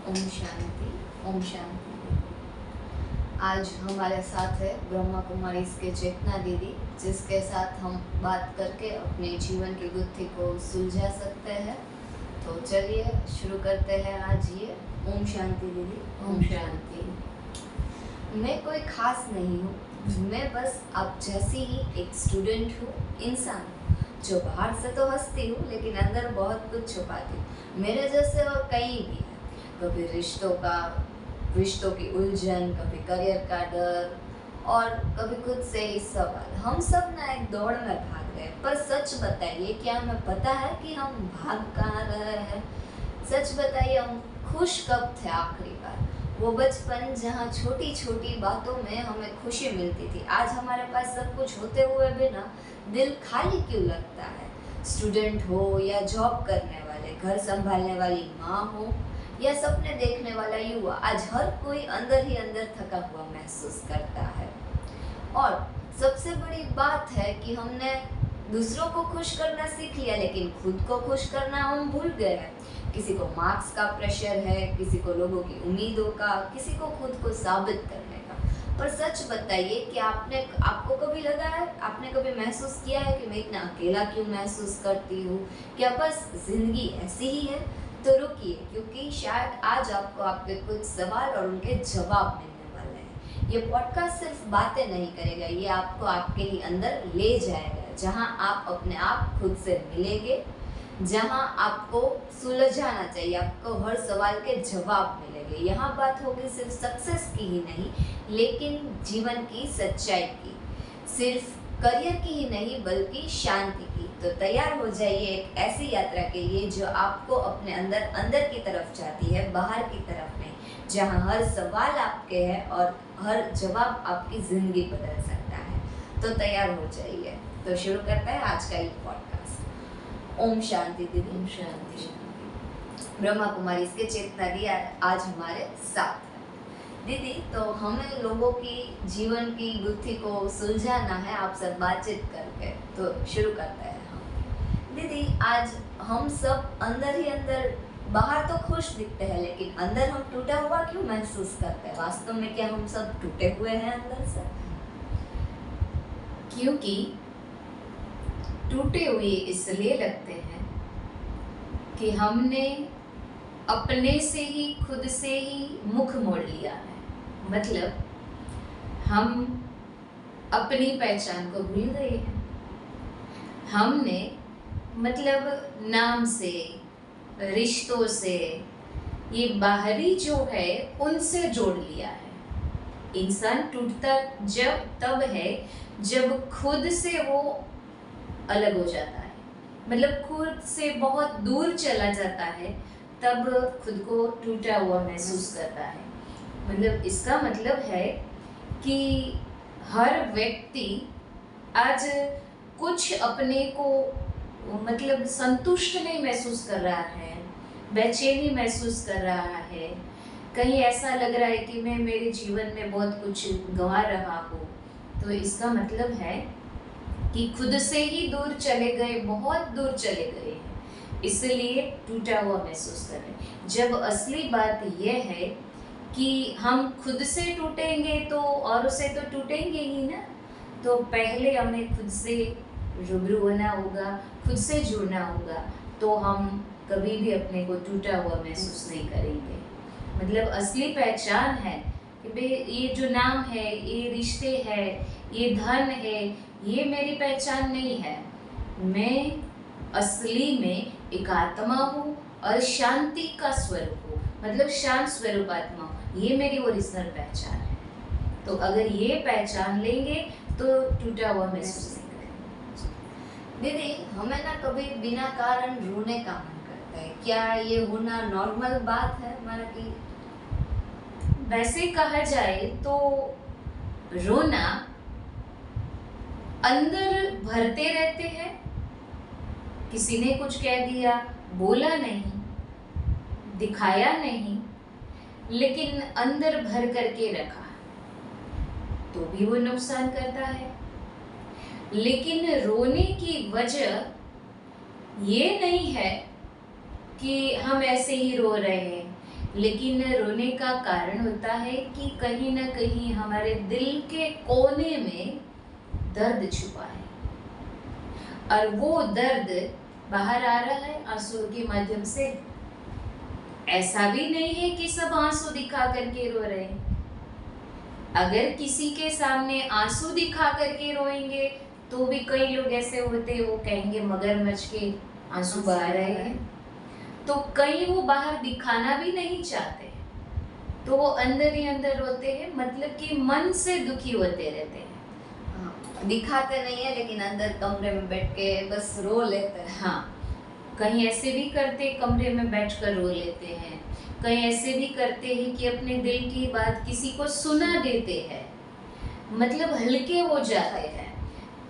ओम शांति। ओम शांति। आज हमारे साथ है ब्रह्मा कुमारी इसके चेतना दीदी, जिसके साथ हम बात करके अपने जीवन की गुत्थी को सुलझा सकते हैं। तो चलिए शुरू करते हैं आज ये। ओम शांति दीदी। ओम शांति। मैं कोई खास नहीं हूँ, मैं बस आप जैसी ही एक स्टूडेंट हूँ, इंसान जो बाहर से तो हंसती हूँ लेकिन अंदर बहुत कुछ छुपाती हूँ। मेरे जैसे और कई भी हैं, कभी रिश्तों की उलझन, कभी करियर का डर और कभी खुद से ही सवाल। हम सब ना एक दौड़ में भाग रहे हैं, पर सच बताइए क्या हमें पता है कि हम भाग कहाँ रहे हैं? सच बताइए, हम खुश कब थे आखिरी बार? वो बचपन जहाँ छोटी छोटी बातों में हमें खुशी मिलती थी। आज हमारे पास सब कुछ होते हुए भी ना दिल खाली क्यों लगता है? स्टूडेंट हो या जॉब करने वाले, घर संभालने वाली माँ हो या सपने देखने वाला युवा, आज हर कोई अंदर ही अंदर थका हुआ महसूस करता है। और सबसे बड़ी बात है कि हमने दूसरों को खुश करना सीख लिया, लेकिन खुद को खुश करना हम भूल गए हैं। किसी को मार्क्स का प्रेशर है, किसी को लोगों की उम्मीदों का, किसी को खुद को साबित करने का। पर सच बताइए कि आपको कभी लगा है, आपने कभी महसूस किया है कि मैं इतना अकेला क्यों महसूस करती हूँ? क्या बस जिंदगी ऐसी ही है? तो रुकिए, क्योंकि शायद आज आपको आपके कुछ सवाल और उनके जवाब मिलने वाले हैं। ये पॉडकास्ट सिर्फ बातें नहीं करेगा, ये आपको आपके ही अंदर ले जाएगा, जहां आप अपने आप खुद से मिलेंगे, जहां आपको सुलझाना चाहिए, आपको हर सवाल के जवाब मिलेंगे। यहाँ बात होगी सिर्फ सक्सेस की ही नहीं, लेकिन जीवन की सच्चाई की, सिर्फ करियर की ही नहीं बल्कि शांति की। तो तैयार हो जाइए एक ऐसी यात्रा के लिए जो आपको अपने अंदर की तरफ जाती है, बाहर की तरफ नहीं, जहां हर सवाल आपके हैं और हर जवाब आपकी जिंदगी बदल सकता है। तो तैयार हो जाइए। तो शुरू करते हैं आज का ये पॉडकास्ट। ओम शांति दीदी। ओम शांति। ब्रह्मा कुमारी इसके चेतना दी आज हमारे साथ है। दीदी, तो हमें लोगों की जीवन की गुत्थी को सुलझाना है आपसे बातचीत करके। तो शुरू करते हैं हम। दीदी, आज हम सब अंदर ही अंदर, बाहर तो खुश दिखते हैं लेकिन अंदर हम टूटा हुआ क्यों महसूस करते हैं? वास्तव में क्या हम सब टूटे हुए हैं अंदर से? क्योंकि टूटे हुए इसलिए लगते हैं कि हमने अपने से ही, खुद से ही मुख मोड़ लिया है। मतलब हम अपनी पहचान को भूल गए हैं। हमने मतलब नाम से, रिश्तों से, ये बाहरी जो है उनसे जोड़ लिया है। इंसान टूटता तब है जब खुद से वो अलग हो जाता है, मतलब खुद से बहुत दूर चला जाता है, तब खुद को टूटा हुआ महसूस करता है। मतलब इसका मतलब है कि हर व्यक्ति आज कुछ अपने को मतलब संतुष्ट नहीं महसूस कर रहा है, बेचैनी महसूस कर रहा है। कहीं ऐसा लग रहा है कि मैं मेरे जीवन में बहुत कुछ गंवा रहा हूँ। तो इसका मतलब है कि खुद से ही दूर चले गए, बहुत दूर चले गए हैं, इसलिए टूटा हुआ महसूस कर रहे हैं। जब असली बात यह है कि हम खुद से टूटेंगे तो औरों से तो टूटेंगे ही ना। तो पहले हमें खुद से रूबरू होना होगा, खुद से जुड़ना होगा, तो हम कभी भी अपने को टूटा हुआ महसूस नहीं करेंगे। मतलब असली पहचान है कि भाई ये जो नाम है, ये रिश्ते है, ये धन है, ये मेरी पहचान नहीं है। मैं असली में एक आत्मा हूँ और शांति का स्वरूप हूँ, मतलब शांत स्वरूप आत्मा हूँ। ये मेरी ओरिजिनल पहचान है। तो अगर ये पहचान लेंगे तो टूटा हुआ महसूस नहीं करेंगे। दीदी, हमें ना कभी बिना कारण रोने का मन करता है। क्या ये होना नॉर्मल बात है हमारा? कि वैसे कहा जाए तो रोना अंदर भरते रहते हैं। किसी ने कुछ कह दिया, बोला नहीं, दिखाया नहीं, लेकिन अंदर भर करके रखा, तो भी वो नुकसान करता है। लेकिन रोने की वजह ये नहीं है कि हम ऐसे ही रो रहे हैं, लेकिन रोने का कारण होता है कि कहीं ना कहीं हमारे दिल के कोने में दर्द छुपा है और वो दर्द बाहर आ रहा है आंसू के माध्यम से। ऐसा भी नहीं है कि सब आंसू दिखा करके रो रहे हैं। अगर किसी के सामने आंसू दिखा करके रोएंगे तो भी कई लोग ऐसे होते हैं, वो कहेंगे मगरमच्छ के आंसू बह रहे हैं। तो कई वो बाहर दिखाना भी नहीं चाहते, तो वो अंदर ही अंदर रोते हैं, मतलब कि मन से दुखी होते रहते हैं। दिखाते नहीं है लेकिन अंदर कमरे में बैठ के बस रो लेते हैं। हाँ, कहीं ऐसे भी करते कमरे में बैठकर रो लेते हैं, कहीं ऐसे भी करते हैं कि अपने दिल की बात किसी को सुना देते हैं, मतलब हल्के हो जाते हैं।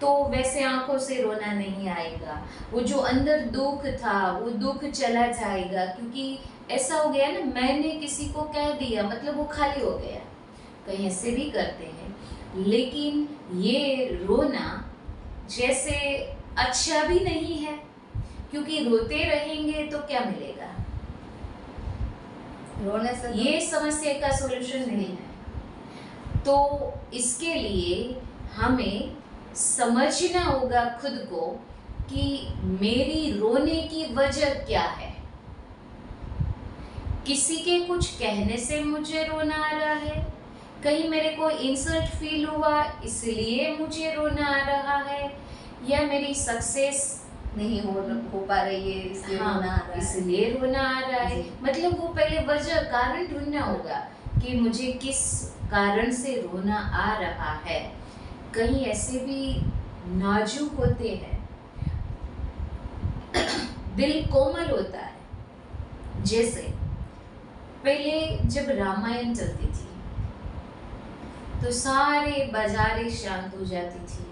तो वैसे आंखों से रोना नहीं आएगा, वो जो अंदर दुख था वो दुख चला जाएगा, क्योंकि ऐसा हो गया ना, मैंने किसी को कह दिया मतलब वो खाली हो गया। कहीं ऐसे भी करते हैं, लेकिन ये रोना जैसे अच्छा भी नहीं है, क्योंकि रोते रहेंगे तो क्या मिलेगा। रोने से ये समस्या का सॉल्यूशन नहीं है। तो इसके लिए हमें समझना होगा खुद को कि मेरी रोने की वजह क्या है। किसी के कुछ कहने से मुझे रोना आ रहा है, कहीं मेरे को इंसल्ट फील हुआ इसलिए मुझे रोना आ रहा है, या मेरी सक्सेस नहीं हो पा रही है इसलिए हाँ, रोना आ रहा है। इसलिए रोना आ रहा है। जी। मतलब वो पहले वजह कारण ढूंढना होगा कि मुझे किस कारण से रोना आ रहा है। कहीं ऐसे भी नाजुक होते हैं, दिल कोमल होता है। जैसे पहले जब रामायण चलती थी तो सारे बाजारें शांत हो जाती थी,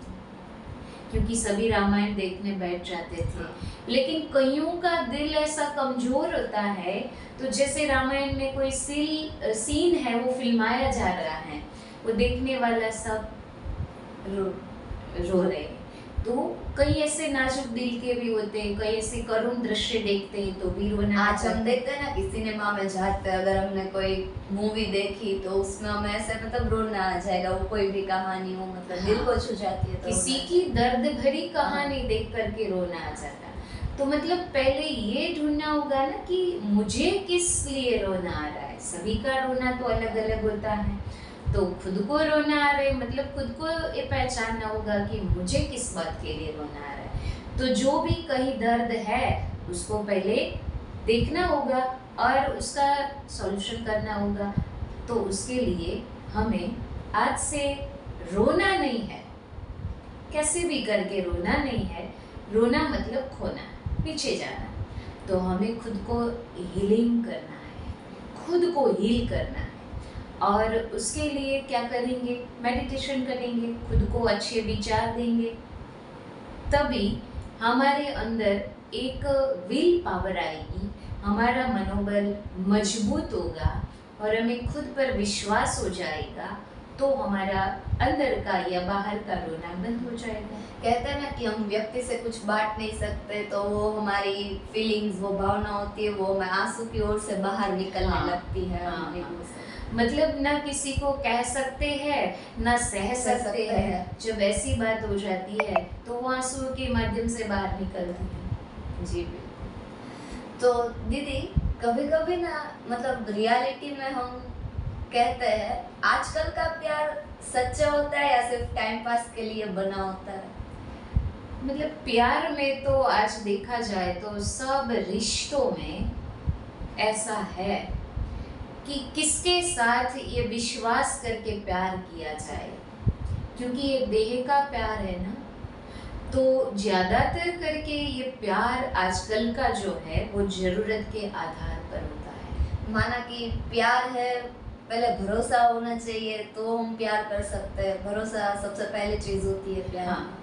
क्योंकि सभी रामायण देखने बैठ जाते थे। लेकिन कईयों का दिल ऐसा कमजोर होता है, तो जैसे रामायण में कोई सीन है वो फिल्माया जा रहा है, वो देखने वाला सब रो रहे हैं। तो कई ऐसे नाजुक दिल के भी होते हैं, कई ऐसे करुण दृश्य देखते हैं तो भी रोना आज हम देखते हैं ना कि सिनेमा में जाते हैं, अगर हमने कोई मूवी देखी तो उसमें हमें ऐसे मतलब रोना आ जाएगा, वो कोई भी कहानी हो मतलब दिल को छू जाती है। तो किसी की दर्द भरी कहानी देख करके रोना आ जाता है। तो मतलब पहले ये ढूंढना होगा ना कि मुझे किस लिए रोना आ रहा है। सभी का रोना तो अलग अलग होता है, तो खुद को रोना आ रहा है मतलब खुद को ये पहचानना होगा कि मुझे किस बात के लिए रोना आ रहा है। तो जो भी कहीं दर्द है उसको पहले देखना होगा और उसका सॉल्यूशन करना होगा। तो उसके लिए हमें आज से रोना नहीं है, कैसे भी करके रोना नहीं है। रोना मतलब खोना, पीछे जाना। तो हमें खुद को हीलिंग करना है, खुद को हील करना है। और उसके लिए क्या करेंगे, मेडिटेशन करेंगे, खुद को अच्छे विचार देंगे, तभी हमारे अंदर एक विल पावर आएगी, हमारा मनोबल मजबूत होगा और हमें खुद पर विश्वास हो जाएगा। तो हमारा अंदर का या बाहर का रोना बंद हो जाएगा। कहते हैं ना कि हम व्यक्ति से कुछ बांट नहीं सकते, तो वो हमारी फीलिंग्स, वो भावना होती है, वो हमें आंसू की ओर से बाहर निकलने लगती है। मतलब ना किसी को कह सकते हैं ना सह सकते हैं। जब ऐसी बात हो जाती है तो वो आंसू के माध्यम से बाहर निकलती है। जी बिल्कुल। तो दीदी कभी कभी ना मतलब रियलिटी में हम कहते हैं आजकल का प्यार सच्चा होता है या सिर्फ टाइम पास के लिए बना होता है। मतलब प्यार में तो आज देखा जाए तो सब रिश्तों में ऐसा है कि किसके साथ ये विश्वास करके प्यार किया जाए, क्योंकि ये देह का प्यार है ना। तो ज़्यादातर करके ये प्यार आजकल का जो है वो ज़रूरत के आधार पर होता है। माना कि प्यार है, पहले भरोसा होना चाहिए तो हम प्यार कर सकते हैं। भरोसा सबसे पहली चीज़ होती है प्यार। हाँ।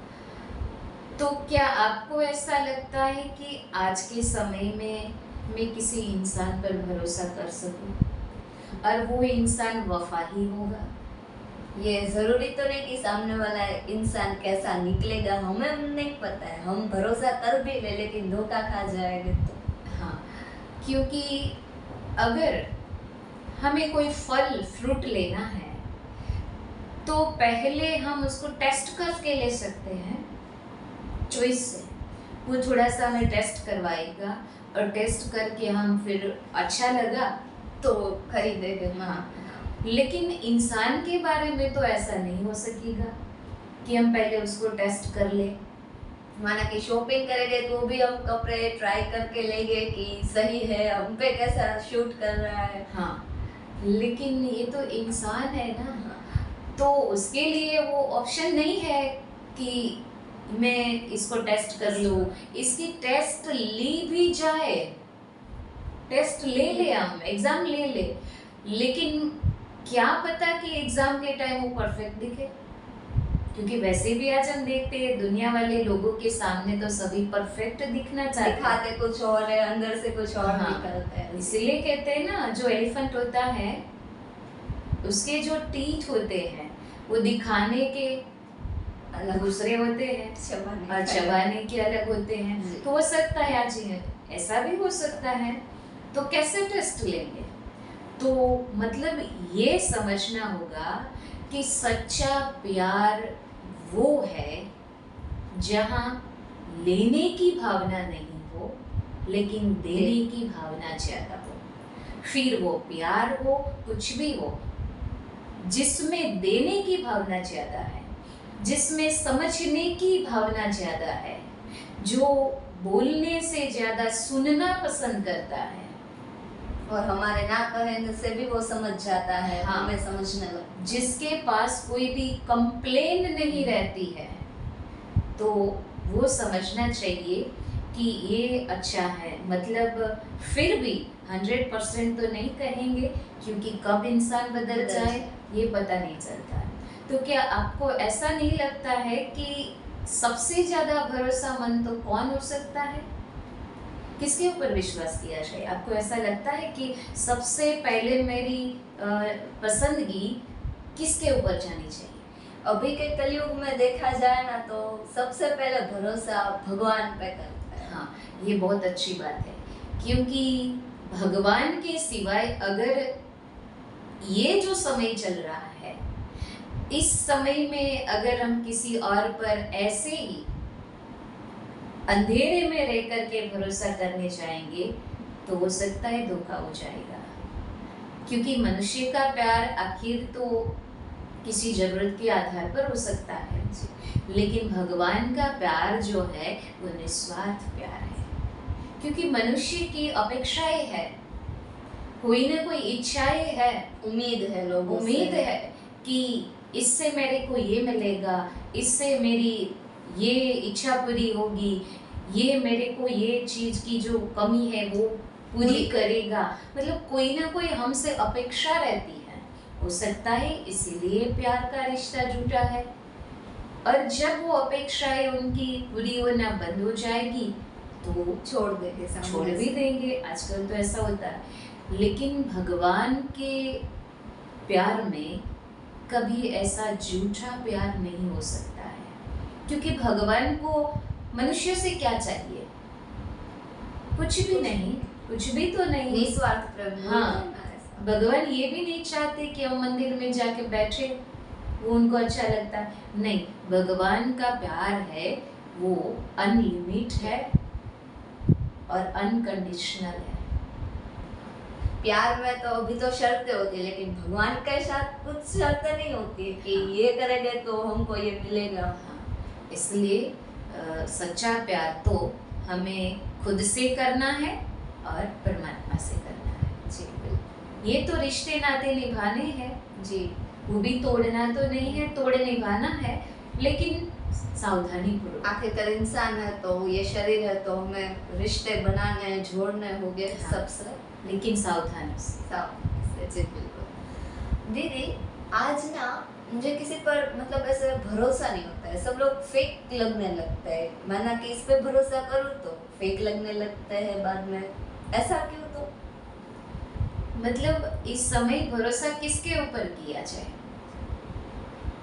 तो क्या आपको ऐसा लगता है कि आज के समय में मैं किसी इंसान पर भरोसा कर सकूं और वो इंसान वफाही होगा? ये ज़रूरी तो नहीं कि सामने वाला इंसान कैसा निकलेगा, हमें नहीं पता है। हम भरोसा कर भी ले लेकिन धोखा खा जाएंगे तो। हाँ, क्योंकि अगर हमें कोई फल फ्रूट लेना है तो पहले हम उसको टेस्ट करके ले सकते हैं चॉइस से। वो थोड़ा सा हमें टेस्ट करवाएगा और टेस्ट करके हम फिर अच्छा लगा तो खरीदेंगे। हाँ, लेकिन इंसान के बारे में तो ऐसा नहीं हो सकेगा कि हम पहले उसको टेस्ट कर ले। माना कि शॉपिंग करेंगे तो भी हम कपड़े ट्राई करके लेंगे कि सही है, हम पे कैसा शूट कर रहा है। हाँ, लेकिन ये तो इंसान है ना, तो उसके लिए वो ऑप्शन नहीं है कि मैं इसको टेस्ट कर लूँ। इसकी टेस्ट ली भी जाए, टेस्ट ले हम एग्जाम ले, लेकिन क्या पता कि एग्जाम के टाइम वो परफेक्ट दिखे, क्योंकि वैसे भी आज हम देखते हैं दुनिया वाले लोगों के सामने तो सभी परफेक्ट दिखना चाहते हैं, दिखाते कुछ और है, अंदर से कुछ और हाँ, निकलता है। इसीलिए कहते हैं ना, जो एलिफेंट होता है उसके जो टीथ होते हैं वो दिखाने के दूसरे होते हैं और चबाने के अलग होते हैं। तो हो सकता है आज ऐसा भी हो सकता है, तो कैसे टेस्ट लेंगे? तो मतलब ये समझना होगा कि सच्चा प्यार वो है जहाँ लेने की भावना नहीं हो लेकिन देने की भावना ज्यादा हो। फिर वो प्यार हो, कुछ भी हो, जिसमें देने की भावना ज्यादा है, जिसमें समझने की भावना ज्यादा है, जो बोलने से ज्यादा सुनना पसंद करता है और हमारे ना कहने से भी वो समझ जाता है। हाँ, हमें समझने लग, जिसके पास कोई भी कंप्लेन नहीं रहती है, तो वो समझना चाहिए कि ये अच्छा है। मतलब फिर भी 100% तो नहीं कहेंगे, क्योंकि कब इंसान बदल जाए ये पता नहीं चलता। तो क्या आपको ऐसा नहीं लगता है कि सबसे ज्यादा भरोसामंद तो कौन हो सकता है? किसके ऊपर विश्वास किया जाए? आपको ऐसा लगता है कि सबसे पहले मेरी पसंदगी किसके ऊपर जानी चाहिए? अभी के कलयुग में देखा जाए ना तो सबसे पहले भरोसा भगवान पे करता है। हाँ, ये बहुत अच्छी बात है, क्योंकि भगवान के सिवाय अगर ये जो समय चल रहा है, इस समय में अगर हम किसी और पर ऐसे ही अंधेरे में रह कर के भरोसा करने जाएंगे तो हो सकता है धोखा हो जाएगा। क्योंकि मनुष्य का प्यार आखिर तो किसी जरूरत के आधार पर हो सकता है, लेकिन भगवान का प्यार जो है वो निस्वार्थ प्यार है। क्योंकि मनुष्य की अपेक्षाएं है, कोई ना कोई इच्छाएं है, उम्मीद है, लोगों से उम्मीद है कि इससे मेरे को ये मिलेगा, इससे मेरी ये इच्छा पूरी होगी, ये मेरे को ये चीज की जो कमी है वो पूरी करेगा। मतलब कोई ना कोई हमसे अपेक्षा रहती है। हो सकता है इसीलिए प्यार का रिश्ता जुटा है। और जब वो अपेक्षाएं उनकी पूरी होना बंद हो जाएगी तो छोड़ देंगे, छोड़ भी देंगे। आजकल तो ऐसा होता है। लेकिन भगवान के प्यार में कभी ऐसा झूठा प्यार नहीं हो सकता है, क्योंकि भगवान को मनुष्य से क्या चाहिए? कुछ भी नहीं, कुछ भी तो नहीं, निस्वार्थ प्रेम। हाँ, भगवान ये भी नहीं चाहते कि हम मंदिर में जाके बैठे, वो उनको अच्छा लगता है। नहीं, भगवान का प्यार है वो अनलिमिट है और अनकंडीशनल है। प्यार में तो अभी तो शर्तें होती है, लेकिन भगवान के साथ कुछ शर्तें नहीं होती है कि ये करेंगे तो हमको ये मिलेगा। हाँ, इसलिए सच्चा प्यार तो हमें खुद से करना है और परमात्मा से करना है। जी बिल्कुल। ये तो रिश्ते नाते निभाने हैं जी, वो भी तोड़ना तो नहीं है, तोड़े निभाना है, लेकिन सावधानी पूर्वक। आखिरकार इंसान है तो ये शरीर है तो हमें रिश्ते बनाने जोड़ने होंगे हाँ, सबसे, लेकिन सावधानी से। जी बिल्कुल। दीदी, आज ना मुझे किसी पर मतलब ऐसे भरोसा नहीं होता है, सब लोग फेक लगने लगते हैं। माना कि इस पे भरोसा करूँ तो फेक लगने लगते हैं बाद में, ऐसा क्यों? तो मतलब इस समय भरोसा किसके ऊपर किया जाए?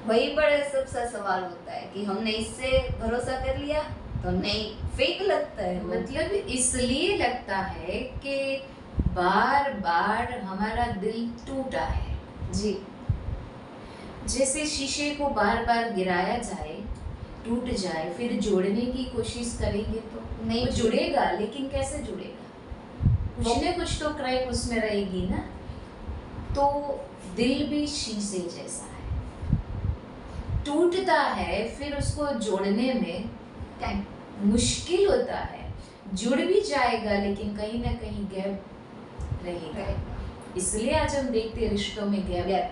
वही बड़े सबसे सवाल होता है कि हमने इससे भरोसा कर लिया तो नहीं, फेक लगता है। मतलब इसलिए लगता है कि बार बार हमारा दिल टूटा है। जी। जैसे शीशे को बार बार गिराया जाए, टूट जाए, फिर जोड़ने की कोशिश करेंगे तो नहीं वो जुड़ेगा, लेकिन कैसे जुड़ेगा? कुछ न कुछ तो क्रैक उसमें रहेगी ना। तो दिल भी शीशे जैसा है, टूटता है, फिर उसको जोड़ने में टाइम मुश्किल होता है। जुड़ भी जाएगा लेकिन कहीं ना कहीं गैप रहेगा। इसलिए आज हम देखते हैं रिश्तों में गैप।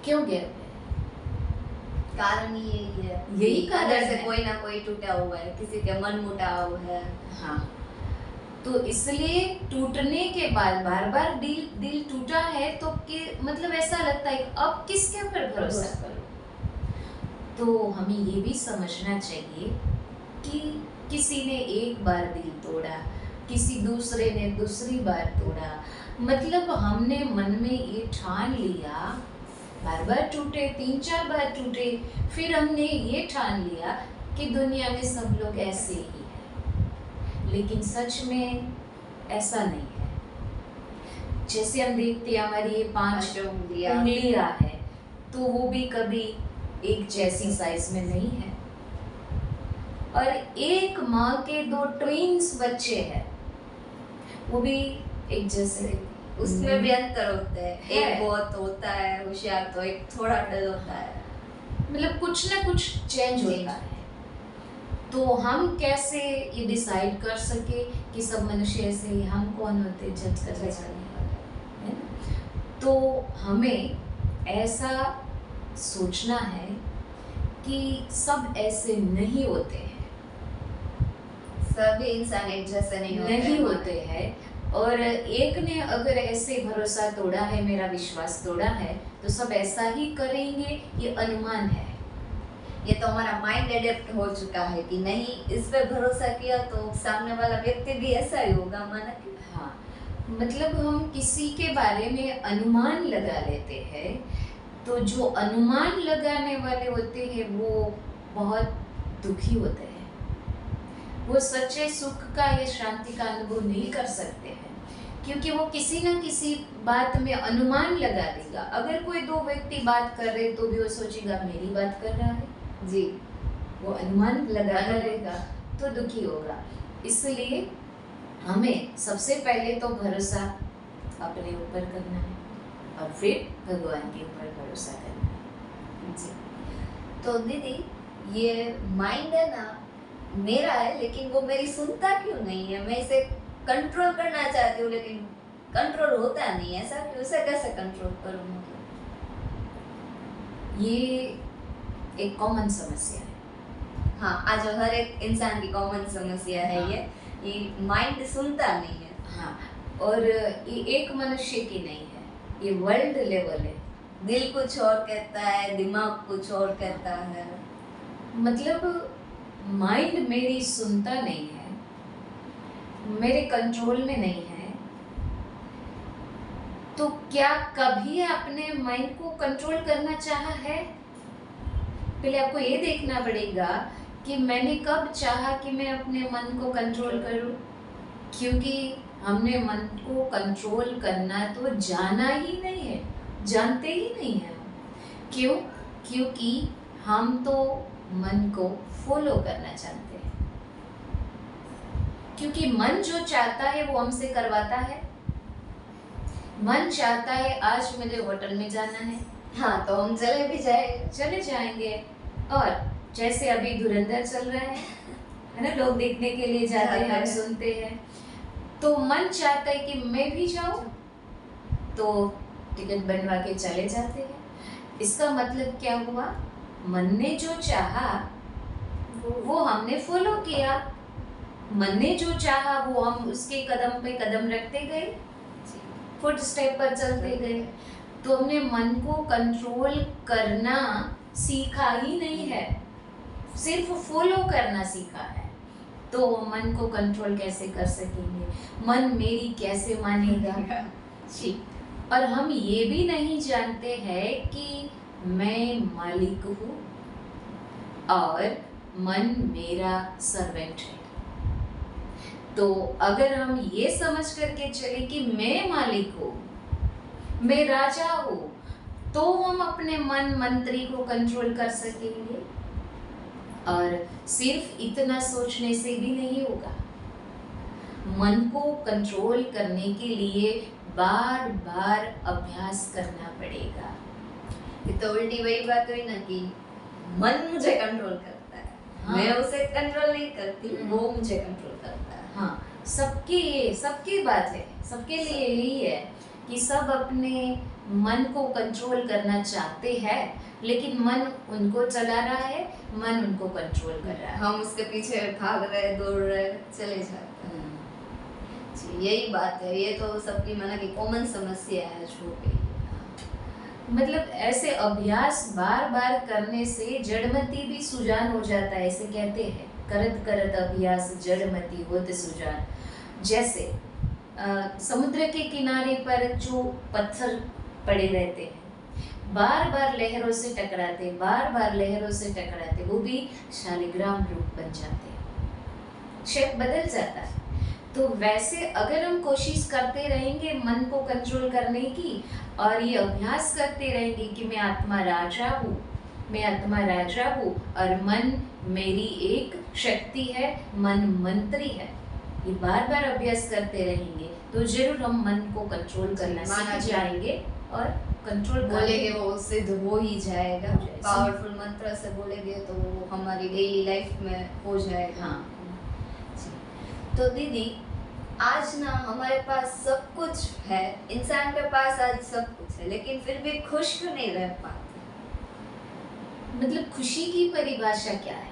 क्यों गैप? कारण यही है, यही कारण अंदर से है। कोई ना कोई टूटा हुआ है, किसी के मन मुटाव है। हाँ, तो इसलिए टूटने के बाद बार बार दिल टूटा है तो कि मतलब ऐसा लगता है अब किसके ऊपर भरोसा करूं। तो हमें ये भी समझना चाहिए कि किसी ने एक बार दिल तोड़ा, किसी दूसरे ने दूसरी बार तोड़ा, मतलब हमने मन में ये ठान लिया, बार बार टूटे, 3-4 बार टूटे, फिर हमने ये ठान लिया कि दुनिया में सब लोग ऐसे ही हैं। लेकिन सच में ऐसा नहीं है। जैसे हम देखते हैं हमारी ये 5 उंगलियां हैं, तो वो भी कभी एक जैसी साइज में नहीं है। और एक माँ के 2 ट्विंस बच्चे हैं, वो भी एक जैसे, उसमें भी अंतर होता है। है। एक बहुत होता है होशियार, तो एक थोड़ा डल होता है। मतलब कुछ ना कुछ चेंज होता है। तो हम कैसे ये डिसाइड कर सके कि सब मनुष्य ऐसे ही, हम कौन होते जज करने वाले, है ना? तो हमें ऐसा सोचना है कि सब ऐसे नहीं होते हैं, सभी इंसान एक जैसे नहीं होते हैं। और एक ने अगर ऐसे भरोसा तोड़ा है, मेरा विश्वास तोड़ा है, तो सब ऐसा ही करेंगे, ये अनुमान है। ये तो हमारा माइंड एडेप्ट हो चुका है कि नहीं, इस पे भरोसा किया तो सामने वाला व्यक्ति भी ऐसा ही होगा, माना कि हाँ, मतलब हम किसी के बारे में अनुमान लगा लेते हैं, तो जो अनुमान लगाने वाले होते हैं वो बहुत दुखी होते हैं। वो सच्चे सुख का या शांति का अनुभव नहीं कर सकते हैं, क्योंकि वो किसी न किसी बात में अनुमान लगा देगा। अगर कोई 2 व्यक्ति बात कर रहे तो भी वो सोचेगा मेरी बात कर रहा है, जी, वो अनुमान लगा रहेगा तो दुखी होगा। इसलिए हमें सबसे पहले तो भरोसा अपने ऊपर करना है और फिर भगवान के ऊपर भरोसा करना है। जी। तो दीदी, ये माइंड है ना, मेरा है, लेकिन वो मेरी सुनता क्यों नहीं है? मैं इसे कंट्रोल करना चाहती हूँ लेकिन कंट्रोल होता नहीं है। ऐसा क्यों? उसे कैसे कंट्रोल करूँ? मतलब ये एक कॉमन समस्या है। हाँ, आज हर एक इंसान की कॉमन समस्या है। हाँ। ये माइंड सुनता नहीं है। हाँ, और ये एक मनुष्य की नहीं है, ये वर्ल्ड लेवल है। दिल कुछ और कहता है, दिमाग कुछ और कहता है। मतलब माइंड मेरी सुनता नहीं है, मेरे कंट्रोल में नहीं है। तो क्या कभी आपने माइंड को कंट्रोल करना चाहा है? पहले आपको ये देखना पड़ेगा कि मैंने कब चाहा कि मैं अपने मन को कंट्रोल करूं, क्योंकि हमने मन को कंट्रोल करना तो जाना ही नहीं है, जानते ही नहीं है। क्यों? क्योंकि हम तो मन को फॉलो करना चाहते हैं, क्योंकि मन जो चाहता है वो हमसे करवाता है। मन चाहता है आज मुझे होटल में जाना है, हाँ, तो हम चले जाएंगे। और जैसे अभी धुरंधर चल रहा है ना, लोग देखने के लिए जाते हैं, हम सुनते हैं। तो मन चाहता है कि मैं भी जाऊं, तो टिकट बनवा के चले जाते हैं। इसका मतलब क्या हुआ? मन ने जो चाहा वो हमने फॉलो किया। मन ने जो चाहा वो हम उसके कदम पे कदम रखते गए, फुट स्टेप पर चलते गए। तो हमने मन को कंट्रोल करना सीखा ही नहीं है, सिर्फ फॉलो करना सीखा है। तो मन को कंट्रोल कैसे कर सकेंगे? मन मेरी कैसे मानेगा? जी। और हम ये भी नहीं जानते हैं कि मैं मालिक हूँ और मन मेरा सर्वेंट है। तो अगर हम ये समझ करके चले कि मैं मालिक हूँ, मैं राजा हूँ, तो हम अपने मन मंत्री को कंट्रोल कर सकेंगे। और सिर्फ इतना सोचने से भी नहीं होगा, मन को कंट्रोल करने के लिए बार बार अभ्यास करना पड़ेगा। ये तो उल्टी वही बात हुई ना कि मन मुझे कंट्रोल करता है, हाँ। मैं उसे कंट्रोल नहीं करती, वो मुझे कंट्रोल करता है। हाँ, सबकी बात है, सबके लिए यही है कि सब अपने मन को कंट्रोल करना चाहते हैं, लेकिन मन उनको चला रहा है, मन उनको कंट्रोल कर रहा है। हम उसके पीछे भाग रहे, दौड़ रहे, चले जाते हैं। जी, यही बात है। ये तो सबकी माना कि कॉमन समस्या है जो भी। मतलब ऐसे अभ्यास बार बार करने से जड़मति भी सुजान हो जाता है, ऐसे कहते हैं, करत करत अभ्यास जड़मति होत सुजान। जैसे समुद्र के किनारे पर जो पत्थर पड़े रहते हैं, बार बार लहरों से टकराते, बार बार लहरों से टकराते, वो भी शालिग्राम रूप बन जाते हैं, शेप बदल जाता है। तो वैसे अगर हम कोशिश करते रहेंगे मन को कंट्रोल करने की, और ये अभ्यास करते रहेंगे कि मैं आत्मा राजा हूँ, मैं आत्मा राजा हूँ और मन मेरी एक शक्ति है, मन मंत्री है, ये बार बार अभ्यास करते रहेंगे तो जरूर हम मन को कंट्रोल करना सीख जाएंगे और कंट्रोल बोलेंगे वो सिद्ध हो ही जाएगा। पावरफुल मंत्र से बोलेंगे तो वो हमारी डेली लाइफ में हो जाएगा। हाँ। तो दीदी, आज ना हमारे पास सब कुछ है, इंसान के पास आज सब कुछ है, लेकिन फिर भी खुश क्यों नहीं रह पाते? मतलब खुशी की परिभाषा क्या है?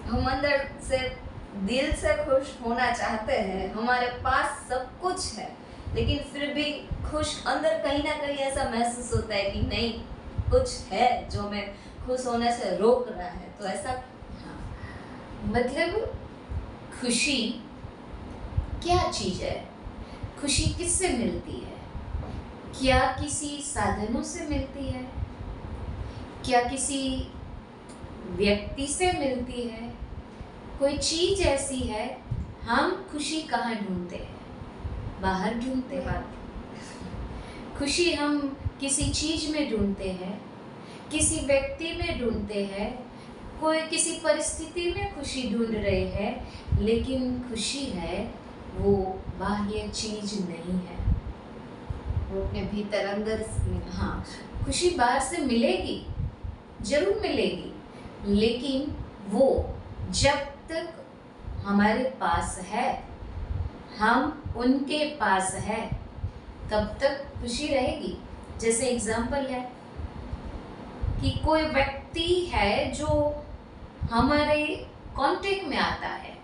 हम अंदर से दिल से खुश होना चाहते हैं, हमारे पास सब कुछ है, लेकिन फिर भी खुश अंदर कहीं ना कहीं ऐसा महसूस होता है कि नहीं, कुछ है जो मैं खुश होने से रोक रहा है। तो ऐसा हाँ, मतलब खुशी क्या चीज है? खुशी किससे मिलती है? क्या किसी साधनों से मिलती है? क्या किसी व्यक्ति से मिलती है? कोई चीज ऐसी है, हम खुशी कहाँ ढूंढते हैं? बाहर ढूंढते हैं। खुशी हम किसी चीज में ढूंढते हैं, किसी व्यक्ति में ढूंढते हैं, कोई किसी परिस्थिति में खुशी ढूंढ रहे हैं, लेकिन खुशी है वो बाह्य चीज नहीं है, वो अपने भीतर अंदर से। हाँ, खुशी बाहर से मिलेगी, जरूर मिलेगी, लेकिन वो जब तक हमारे पास है, हम उनके पास है, तब तक खुशी रहेगी। जैसे एग्जाम्पल है कि कोई व्यक्ति है जो हमारे कांटेक्ट में आता है,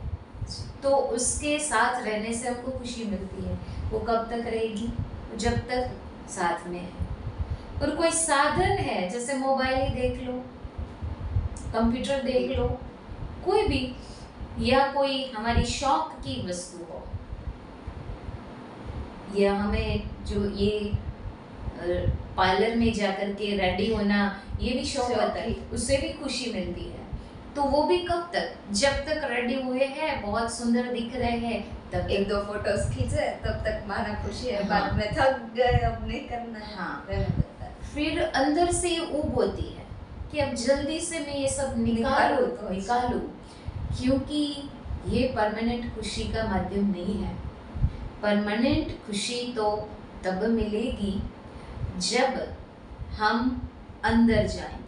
तो उसके साथ रहने से हमको खुशी मिलती है। वो कब तक रहेगी? जब तक साथ में है। और कोई साधन है, जैसे मोबाइल ही देख लो, कंप्यूटर देख लो, कोई भी, या कोई हमारी शौक की वस्तु हो, या हमें जो ये पार्लर में जाकर के रेडी होना, ये भी शौक होता है, उससे भी खुशी मिलती है। तो वो भी कब तक? जब तक रेडी हुए हैं, बहुत सुंदर दिख रहे हैं, तब एक दो फोटोज खींचे, तब तक माना खुशी है। हाँ। बाद में थक गए, अब नहीं करना है। हाँ। फिर अंदर से ऊब होती है कि अब जल्दी से मैं ये सब निकालूं, क्योंकि ये परमानेंट खुशी का माध्यम नहीं है। परमानेंट खुशी तो तब मिलेगी जब हम अंदर जाएंगे।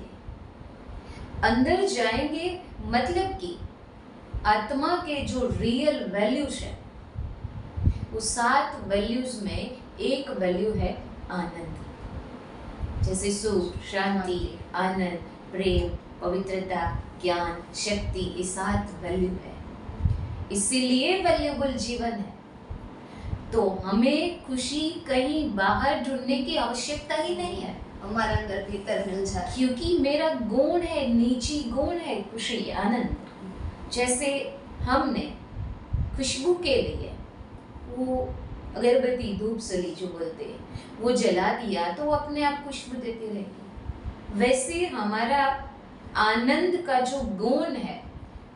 अंदर जाएंगे मतलब कि आत्मा के जो रियल वैल्यूज है, वो 7 वैल्यूज में एक वैल्यू है आनंद। जैसे सुख, शांति, आनंद, प्रेम, पवित्रता, ज्ञान, शक्ति, ये 7 वैल्यू है, इसीलिए वैल्यूबल जीवन है। तो हमें खुशी कहीं बाहर ढूंढने की आवश्यकता ही नहीं है, हमारे अंदर भीतर मिल जाए, क्योंकि मेरा गुण है, निजी गुण है खुशी, आनंद। जैसे हमने खुशबू के लिए वो अगरबत्ती, धूप सली जो बोलते हैं, वो जला दिया तो वो अपने आप खुशबू देती रहेगी। वैसे हमारा आनंद का जो गुण है,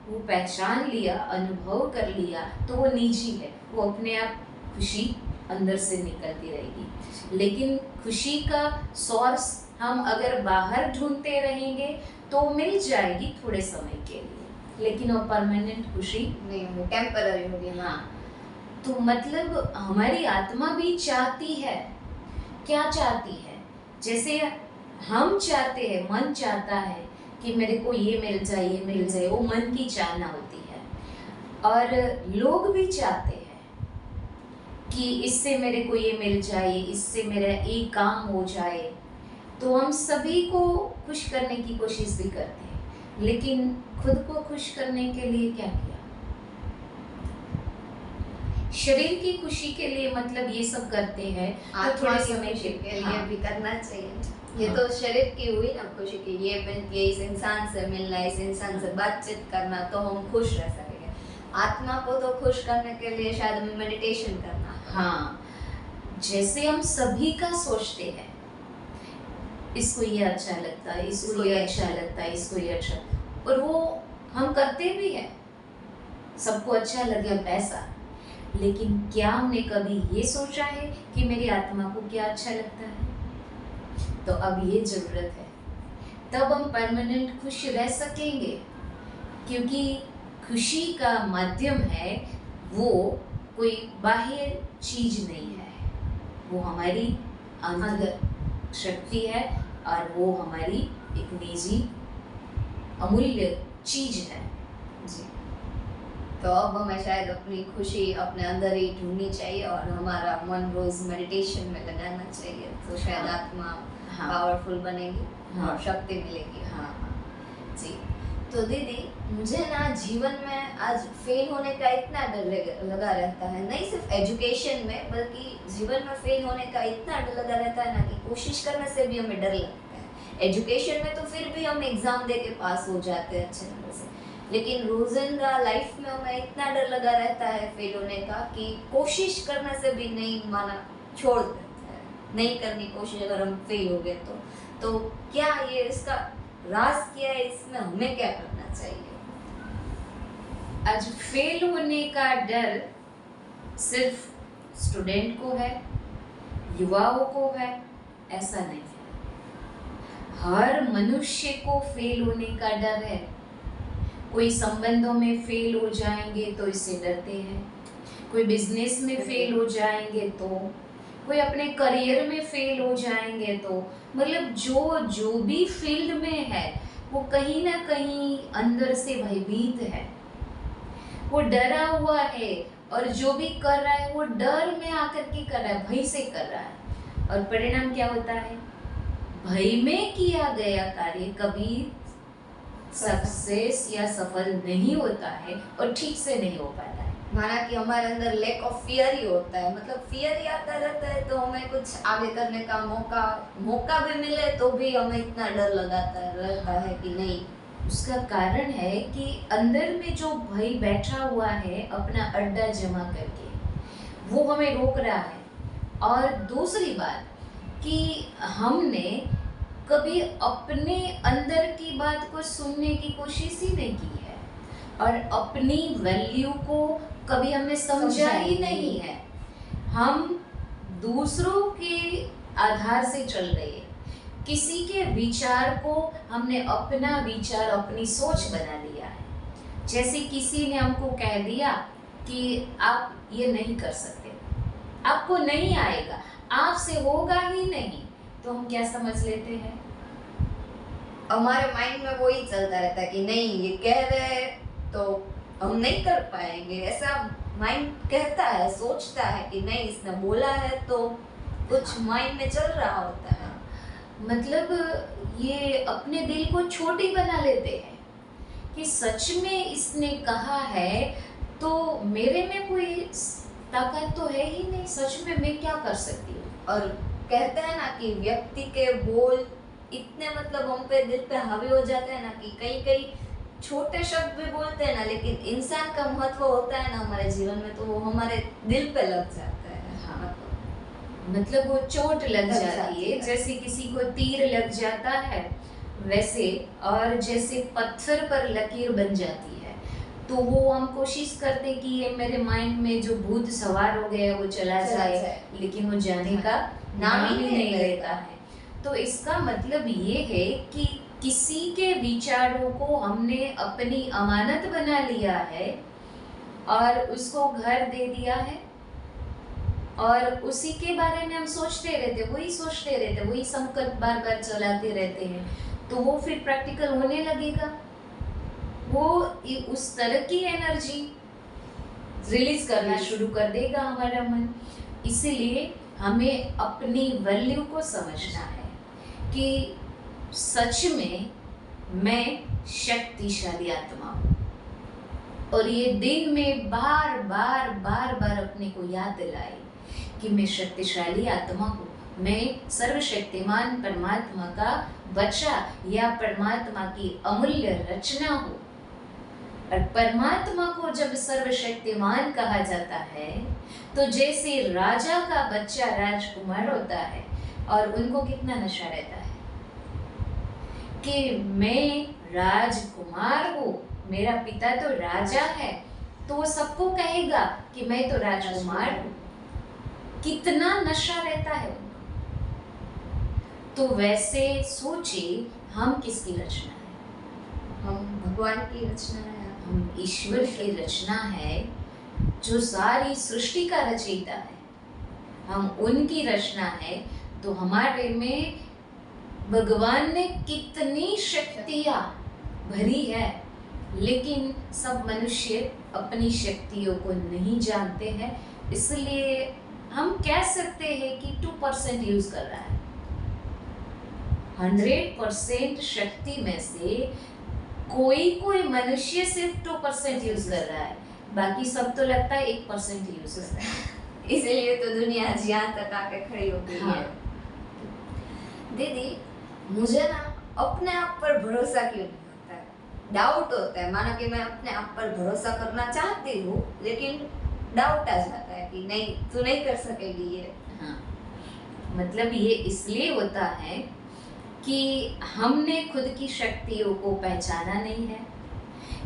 वो पहचान लिया, अनुभव कर लिया, तो वो निजी है, वो अपने आप खुशी अंदर से निकलती रहेगी। लेकिन खुशी का सोर्स हम अगर बाहर ढूंढते रहेंगे तो मिल जाएगी थोड़े समय के लिए, लेकिन वो परमानेंट खुशी नहीं होगी, टेम्पररी होगी। हाँ, तो मतलब हमारी आत्मा भी चाहती है, क्या चाहती है? जैसे हम चाहते हैं, मन चाहता है कि मेरे को ये मिल जाए, ये मिल जाए, वो मन की चाहना होती है। और लोग भी चाहते हैं कि इससे मेरे को ये मिल जाए, इससे मेरा एक काम हो जाए। तो हम सभी को खुश करने की कोशिश भी करते हैं, लेकिन खुद को खुश करने के लिए क्या किया? शरीर की खुशी के लिए मतलब ये सब करते हैं, तो आत्मा थोड़े की समय खुशी के लिए हाँ, भी करना चाहिए। ये हाँ। तो शरीर की हुई ना खुशी की, ये इस इंसान से मिलना, इस इंसान से बातचीत करना, तो हम खुश रह सकेंगे। आत्मा को तो खुश करने के लिए शायद हमें मेडिटेशन करना। हाँ, जैसे हम सभी का सोचते हैं, इसको ये अच्छा लगता है, इसको ये अच्छा लगता है, इसको ये अच्छा, और वो हम करते भी हैं, सबको अच्छा लगे पैसा। लेकिन क्या हमने कभी ये सोचा है कि मेरी आत्मा को क्या अच्छा लगता है? तो अब ये जरूरत है, तब हम परमानेंट खुश रह सकेंगे, क्योंकि खुशी का माध्यम है वो कोई बाह्य चीज नहीं है, वो हमारी अंदर शक्ति है, और वो हमारी एक निजी अमूल्य चीज है। जी, तो अब हमें शायद अपनी खुशी अपने अंदर ही ढूंढनी चाहिए और हमारा मन रोज मेडिटेशन में लगाना चाहिए, तो शायद हाँ। आत्मा हाँ। पावरफुल बनेगी हाँ। और शक्ति मिलेगी। हाँ। जी, तो दीदी मुझे ना जीवन में आज फेल होने का इतना डर लगा रहता है, नहीं सिर्फ एजुकेशन में बल्कि जीवन में फेल होने का इतना डर लगा रहता है ना कि कोशिश करने से भी हमें डर लगता है। एजुकेशन में तो फिर भी हम एग्जाम दे के पास हो जाते हैं अच्छे नंबर से, लेकिन रोजिंदा लाइफ में हमें इतना डर लगा रहता है फेल होने का कि कोशिश करने से भी नहीं माना, छोड़ देता है, नहीं करनी कोशिश अगर हम फेल हो गए तो क्या ये इसका राज क्या है, इसमें हमें क्या करना चाहिए? आज फेल होने का डर सिर्फ स्टूडेंट को है, युवाओं को है, ऐसा नहीं है। हर मनुष्य को फेल होने का डर है। कोई संबंधों में फेल हो जाएंगे तो इससे डरते हैं, कोई बिजनेस में फेल हो जाएंगे तो, कोई अपने करियर में फेल हो जाएंगे तो, मतलब जो भी फील्ड में है वो कहीं ना कहीं अंदर से भयभीत है, वो डरा हुआ है, और जो भी कर रहा है वो डर में आकर के कर रहा है, भय से कर रहा है। और परिणाम क्या होता है? भय में किया गया कार्य कभी सक्सेस या सफल नहीं होता है और ठीक से नहीं हो पाता है। माना कि हमारे अंदर लैक ऑफ फियर ही होता है, मतलब फियर ही आता रहता है, तो हमें कुछ आगे करने का मौका भी मिले तो भी हमें इतना डर लगाता रहता है कि नहीं। उसका कारण है कि अंदर में जो भय बैठा हुआ है अपना अड्डा जमा करके, वो हमें रोक रहा है। और दूसरी बात कि हमने कभी अपने अंदर की बात को सुनने की कोशिश ही नहीं की है, और अपनी वैल्यू को कभी हमने समझा ही नहीं है। हम दूसरों के आधार से चल रहे हैं, किसी के विचार को हमने अपना विचार, अपनी सोच बना लिया है। जैसे किसी ने हमको कह दिया कि आप ये नहीं कर सकते, आपको नहीं आएगा, आपसे होगा ही नहीं, तो हम क्या समझ लेते हैं? हमारे माइंड में वही चलता रहता है कि नहीं, ये कह रहे हैं तो हम नहीं कर पाएंगे, ऐसा माइंड कहता है, सोचता है कि नहीं, इसने बोला है, तो कुछ माइंड में चल रहा होता है। मतलब ये अपने दिल को छोटी बना लेते हैं कि सच में इसने कहा है तो मेरे में कोई ताकत तो है ही नहीं, सच में मैं क्या कर सकती हूँ। और कहते हैं ना कि व्यक्ति के बोल इतने मतलब हम पे दिल पे हावी हो जाते हैं ना कि कई छोटे शब्द भी बोलते हैं ना, लेकिन इंसान का महत्व होता है ना हमारे जीवन में, तो वो हमारे दिल पे लग जाता है। हाँ, मतलब वो चोट लग जाती है, जैसे किसी को तीर लग जाता है वैसे, और जैसे पत्थर पर लकीर बन जाती है तो वो हम कोशिश करते कि ये मेरे माइंड में जो भूत सवार हो गया वो चला जाए, लेकिन वो जाने का नाम ही नहीं लेता है। तो इसका मतलब ये है कि किसी के विचारों को हमने अपनी अमानत बना लिया है और उसको घर दे दिया है, और उसी के बारे में हम सोचते रहते, वही सोचते रहते, वही संकल्प बार बार चलाते रहते हैं, तो वो फिर प्रैक्टिकल होने लगेगा। वो उस तरह की एनर्जी रिलीज करना शुरू कर देगा हमारा मन। इसीलिए हमें अपनी वैल्यू को समझना है कि सच में मैं शक्तिशाली आत्मा हूँ, और ये दिन में बार बार अपने को याद दिलाए कि मैं शक्तिशाली आत्मा हूँ, मैं सर्वशक्तिमान परमात्मा का बच्चा या परमात्मा की अमूल्य रचना हूँ। और परमात्मा को जब सर्वशक्तिमान कहा जाता है तो जैसे राजा का बच्चा राजकुमार होता है और उनको कितना नशा रहता है कि मैं राजकुमार हूँ, मेरा पिता तो राजा है, तो वो सबको कहेगा कि मैं तो राजकुमार हूँ। कितना नशा रहता है उनको। तो वैसे सोचिए हम किसकी रचना है? हम भगवान की रचना है, हम ईश्वर की रचना है जो सारी सृष्टि का रचयिता है। हम उनकी रचना है, तो हमारे में भगवान ने कितनी शक्तियाँ भरी है, लेकिन सब मनुष्य अपनी शक्तियों को नहीं जानते हैं। इसलिए हम कह सकते हैं कि 2% यूज कर रहा है। 100% शक्ति में से कोई मनुष्य सिर्फ 2% यूज कर रहा है, बाकी सब तो लगता है 1% यूज कर रहा है। इसलिए तो दुनिया आज यहाँ तक आके खड़ी हो गई है। दीदी, मुझे ना अपने आप पर भरोसा क्यों नहीं होता है? डाउट होता है। मानो कि मैं अपने आप पर भरोसा करना चाहती हूँ, लेकिन डाउट आ जाता है कि नहीं, तू नहीं कर सकेगी ये। हाँ, मतलब ये इसलिए होता है कि हमने खुद की शक्तियों को पहचाना नहीं है,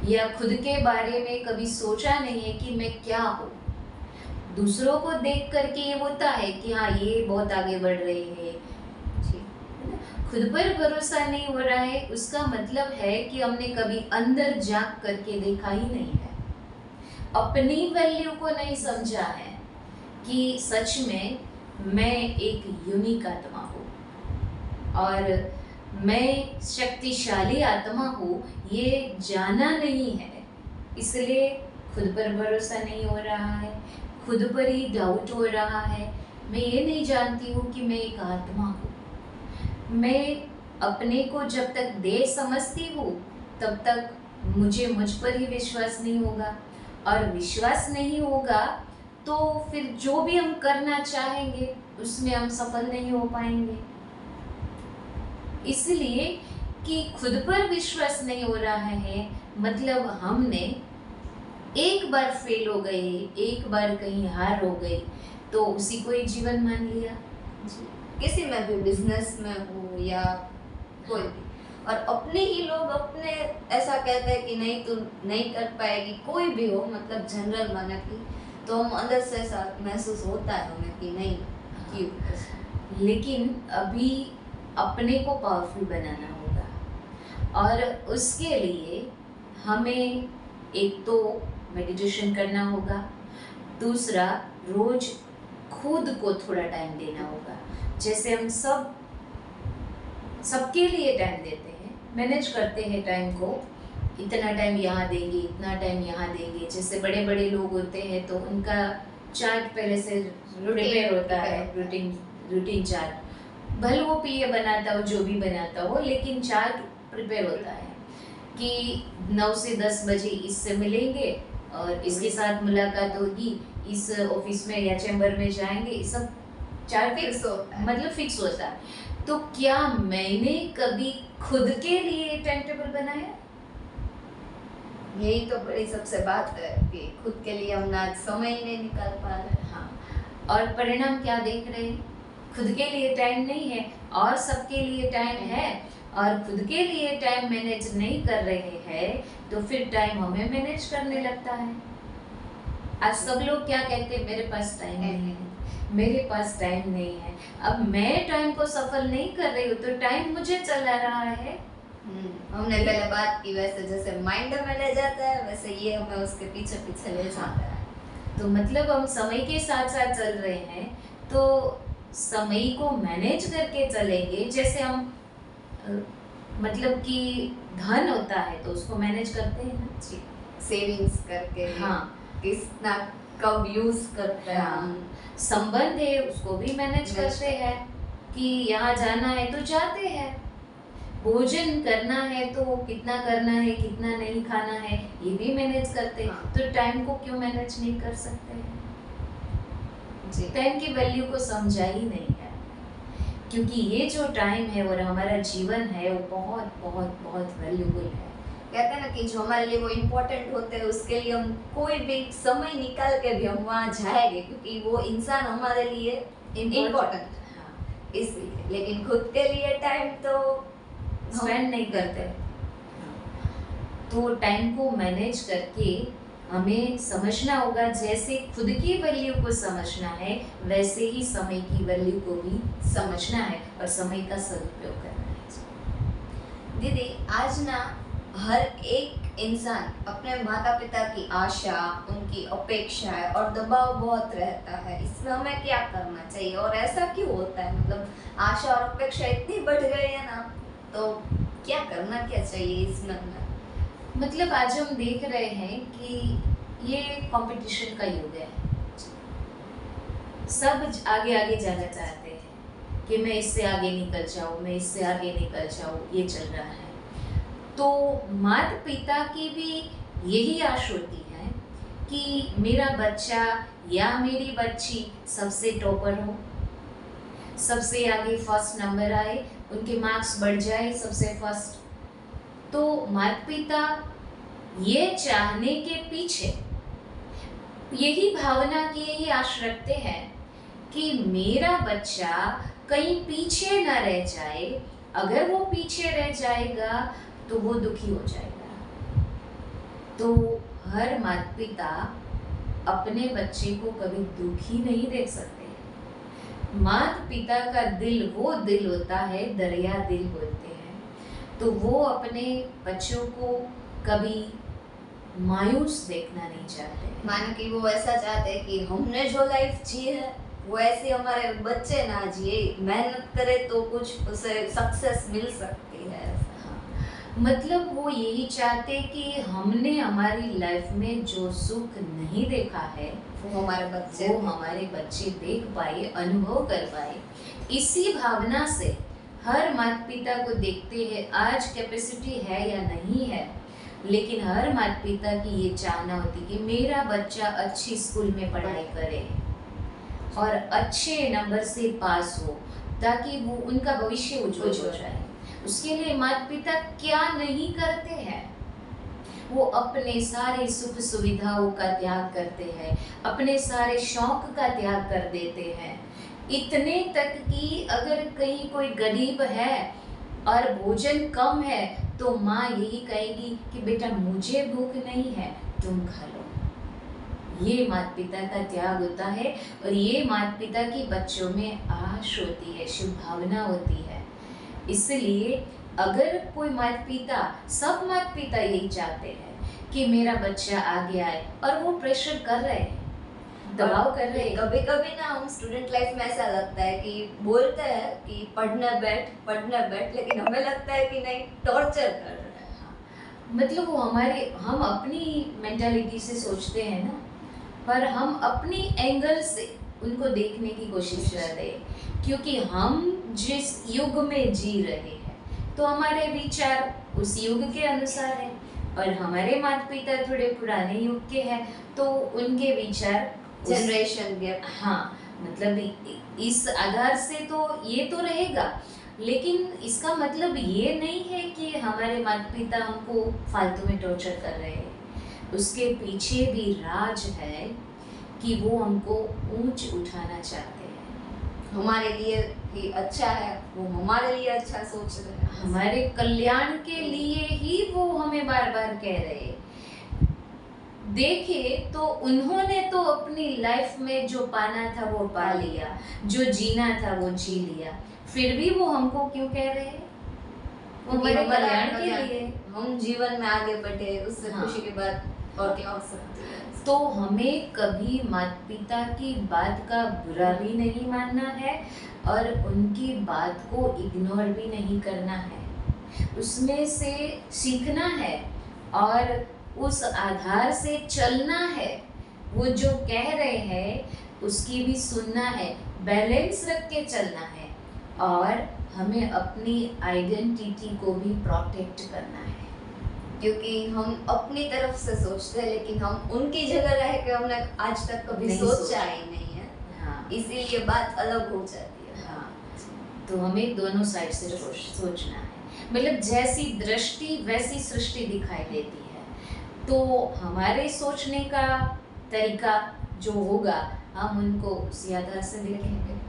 या खुद के बारे में कभी सोचा नहीं है कि मैं क्या हूँ। दूसरों को देख करके ये होता है कि हाँ, ये बहुत आगे बढ़ रहे हैं, खुद पर भरोसा नहीं हो रहा है। उसका मतलब है कि हमने कभी अंदर झांक करके देखा ही नहीं है, अपनी वैल्यू को नहीं समझा है कि सच में मैं एक यूनिक आत्मा हूँ और मैं शक्तिशाली आत्मा हूँ, ये जाना नहीं है। इसलिए खुद पर भरोसा नहीं हो रहा है, खुद पर ही डाउट हो रहा है। मैं ये नहीं जानती हूँ कि मैं एक आत्मा हूँ। मैं अपने को जब तक देह समझती हूँ तब तक मुझे मुझ पर ही विश्वास नहीं होगा, और विश्वास नहीं होगा तो फिर जो भी हम करना चाहेंगे उसमें हम सफल नहीं हो पाएंगे। इसलिए कि खुद पर विश्वास नहीं हो रहा है, मतलब हमने एक बार फेल हो गए, एक बार कहीं हार हो गई, तो उसी को ही जीवन मान लिया। किसी में भी, बिजनेस में हो या कोई भी, और अपने ही लोग अपने ऐसा कहते हैं कि नहीं, तू नहीं कर पाएगी, कोई भी हो, मतलब जनरल माना कि, तो हम अंदर से ऐसा महसूस होता है हमें कि नहीं कि। लेकिन अभी अपने को पावरफुल बनाना होगा, और उसके लिए हमें एक तो मेडिटेशन करना होगा, दूसरा रोज खुद को थोड़ा टाइम देना होगा। जैसे हम सबके लिए टाइम देते हैं, मैनेज करते हैं टाइम को, इतना टाइम यहाँ देंगे, इतना टाइम यहाँ देंगे। जैसे बड़े बड़े लोग होते हैं तो उनका चार्ट पहले से प्रिपेयर होता है, रूटीन चार्ट, भले वो पीए बनाता हो, जो भी बनाता हो, लेकिन चार्ट प्रिपेयर होता है कि 9 से 10 बजे इससे मिलेंगे और इसके साथ मुलाकात होगी, इस ऑफिस में या चैम्बर में जाएंगे। ये सब चार्ट फिक्स होता है, मतलब फिक्स होता है। तो क्या मैंने कभी खुद के लिए टाइम टेबल बनाया? यही तो बड़ी सबसे बात है कि खुद के लिए हम ना समय ही नहीं निकाल पा रहे। हाँ, और परिणाम क्या देख रहे हैं? खुद के लिए टाइम नहीं है और सबके लिए टाइम है, और खुद के लिए टाइम मैनेज नहीं कर रहे हैं तो फिर टाइम हमें मैनेज करने लगता है। आज सब लोग क्या कहते हैं, मेरे पास टाइम नहीं है, मेरे पास टाइम नहीं है। अब मैं टाइम को सफल नहीं कर रही हूँ तो टाइम मुझे चला रहा है। हमने पहले बात की, वैसे जैसे माइंड में ले जाता है वैसे ये हमें उसके पीछे पीछे ले जाता है। तो मतलब हम समय के साथ साथ चल रहे हैं, तो समय को मैनेज करके चलेंगे। जैसे हम मतलब कि धन होता है तो उसको मैनेज करते हैं ना जी, सेविंग्स करके, हाँ, कितना कब यूज करते हैं हाँ। हम। संबंध है उसको भी मैनेज करते हैं कि यहाँ जाना है तो जाते हैं, भोजन करना है तो कितना करना है, कितना नहीं खाना है, ये भी मैनेज करते हैं। हाँ। तो टाइम को क्यों मैनेज नहीं कर सकते हैं? जी। टाइम की वैल्यू को समझा ही नहीं है, क्योंकि ये जो टाइम है और हमारा जीवन है वो बहुत बहुत बहुत वैल्यूबल है। कहते हैं ना कि जो हमारे लिए वो इम्पोर्टेंट होते हैं उसके लिए हम कोई भी समय निकाल के भी हम वहाँ जाएंगे, क्योंकि वो इंसान हमारे लिए इम्पोर्टेंट हाँ, इसलिए। लेकिन खुद के लिए टाइम तो स्पेंड नहीं करते। तो टाइम को मैनेज करके हमें समझना होगा, जैसे खुद की वैल्यू को समझना है वैसे ही समय की वैल्यू को भी समझना है और समय का सदुपयोग करना है। दीदी, आज ना हर एक इंसान अपने माता पिता की आशा, उनकी अपेक्षाएं और दबाव बहुत रहता है। इसमें हमें क्या करना चाहिए और ऐसा क्यों होता है? मतलब आशा और अपेक्षा इतनी बढ़ गई है ना, तो क्या करना क्या चाहिए इसमें हमें? मतलब आज हम देख रहे हैं कि ये कंपटीशन का युग है, सब आगे आगे जाना चाहते हैं कि मैं इससे आगे निकल जाऊं, मैं इससे आगे निकल जाऊं, ये चल रहा है। तो माता पिता की भी यही आश होती है कि मेरा बच्चा या मेरी बच्ची सबसे टॉपर हो, सबसे आगे फर्स्ट नंबर आए, उनके मार्क्स बढ़ जाए सबसे फर्स्ट। तो माता पिता ये चाहने के पीछे यही भावना की यही आश रखते हैं कि मेरा बच्चा कहीं पीछे ना रह जाए। अगर वो पीछे रह जाएगा तो वो दुखी हो जाएगा। तो हर माता पिता अपने बच्चे को कभी दुखी नहीं देख सकते। माता पिता का दिल वो दिल होता है, दरिया दिल बोलते हैं। तो वो अपने बच्चों को कभी मायूस देखना नहीं चाहते। मानो कि वो ऐसा चाहते हैं कि हमने जो लाइफ जी है वो ऐसी हमारे बच्चे ना जिए, मेहनत करे तो कुछ उसे सक्सेस मिल सकती है। मतलब वो यही चाहते कि हमने हमारी लाइफ में जो सुख नहीं देखा है वो हमारे बच्चे देख पाए, अनुभव कर पाए। इसी भावना से हर माता पिता को देखते हैं। आज कैपेसिटी है या नहीं है, लेकिन हर माता पिता की ये चाहना होती कि मेरा बच्चा अच्छी स्कूल में पढ़ाई करे और अच्छे नंबर से पास हो, ताकि वो उनका भविष्य उज्जवल हो जाए। उसके लिए माता पिता क्या नहीं करते हैं, वो अपने सारे सुख सुविधाओं का त्याग करते हैं, अपने सारे शौक का त्याग कर देते हैं। इतने तक कि अगर कहीं कोई गरीब है और भोजन कम है तो माँ यही कहेगी कि बेटा मुझे भूख नहीं है, तुम खा लो। ये माता पिता का त्याग होता है और ये माता पिता की बच्चों में आश होती है, शुभ भावना होती है। इसलिए अगर कोई माता पिता, सब माता पिता यही चाहते हैं कि मेरा बच्चा आगे आए, और वो प्रेशर कर रहे हैं, दबाव कर रहे हैं। कभी कभी ना हम स्टूडेंट लाइफ में ऐसा लगता है कि बोलते हैं कि पढ़ने बैठ, लेकिन हमें लगता है कि नहीं, टॉर्चर कर रहे हैं। मतलब वो हम अपनी मेंटालिटी से सोचते हैं ना, पर हम अपनी एंगल से उनको देखने की कोशिश कर रहे हैं, क्योंकि हम जिस युग में जी रहे हैं तो हमारे विचार उस युग के अनुसार है, और हमारे माता पिता थोड़े पुराने युग के हैं तो उनके विचार जनरेशन गैप। हाँ, मतलब इस आधार से तो ये तो रहेगा, लेकिन इसका मतलब ये नहीं है कि हमारे माता पिता हमको फालतू में टॉर्चर कर रहे हैं। उसके पीछे भी राज है कि वो हमको ऊंच उठाना चाहते हैं। हमारे लिए ही अच्छा है, वो हमारे लिए अच्छा सोच रहे हैं, हमारे कल्याण के लिए ही वो हमें बार बार कह रहे हैं। देखिए तो उन्होंने तो अपनी लाइफ में जो पाना था वो पा लिया, जो जीना था वो जी लिया, फिर भी वो हमको क्यों कह रहे हैं? वो हमारे कल्याण के लिए। हम जीवन में आगे बढ़े, उससे हाँ। खुशी की बात और क्या हो सकती है। तो हमें कभी माता पिता की बात का बुरा भी नहीं मानना है और उनकी बात को इग्नोर भी नहीं करना है, उसमें से सीखना है और उस आधार से चलना है। वो जो कह रहे हैं उसकी भी सुनना है, बैलेंस रख के चलना है और हमें अपनी आइडेंटिटी को भी प्रोटेक्ट करना है। क्योंकि हम अपनी तरफ से सोचते हैं, लेकिन हम उनकी जगह रह के हमने आज तक कभी नहीं सोचा ही नहीं है। हाँ, इसीलिए बात अलग हो जाती है। हाँ, तो हमें दोनों साइड से सोचना है। मतलब जैसी दृष्टि वैसी सृष्टि दिखाई देती है, तो हमारे सोचने का तरीका जो होगा हम उनको उसी आधार से देखेंगे।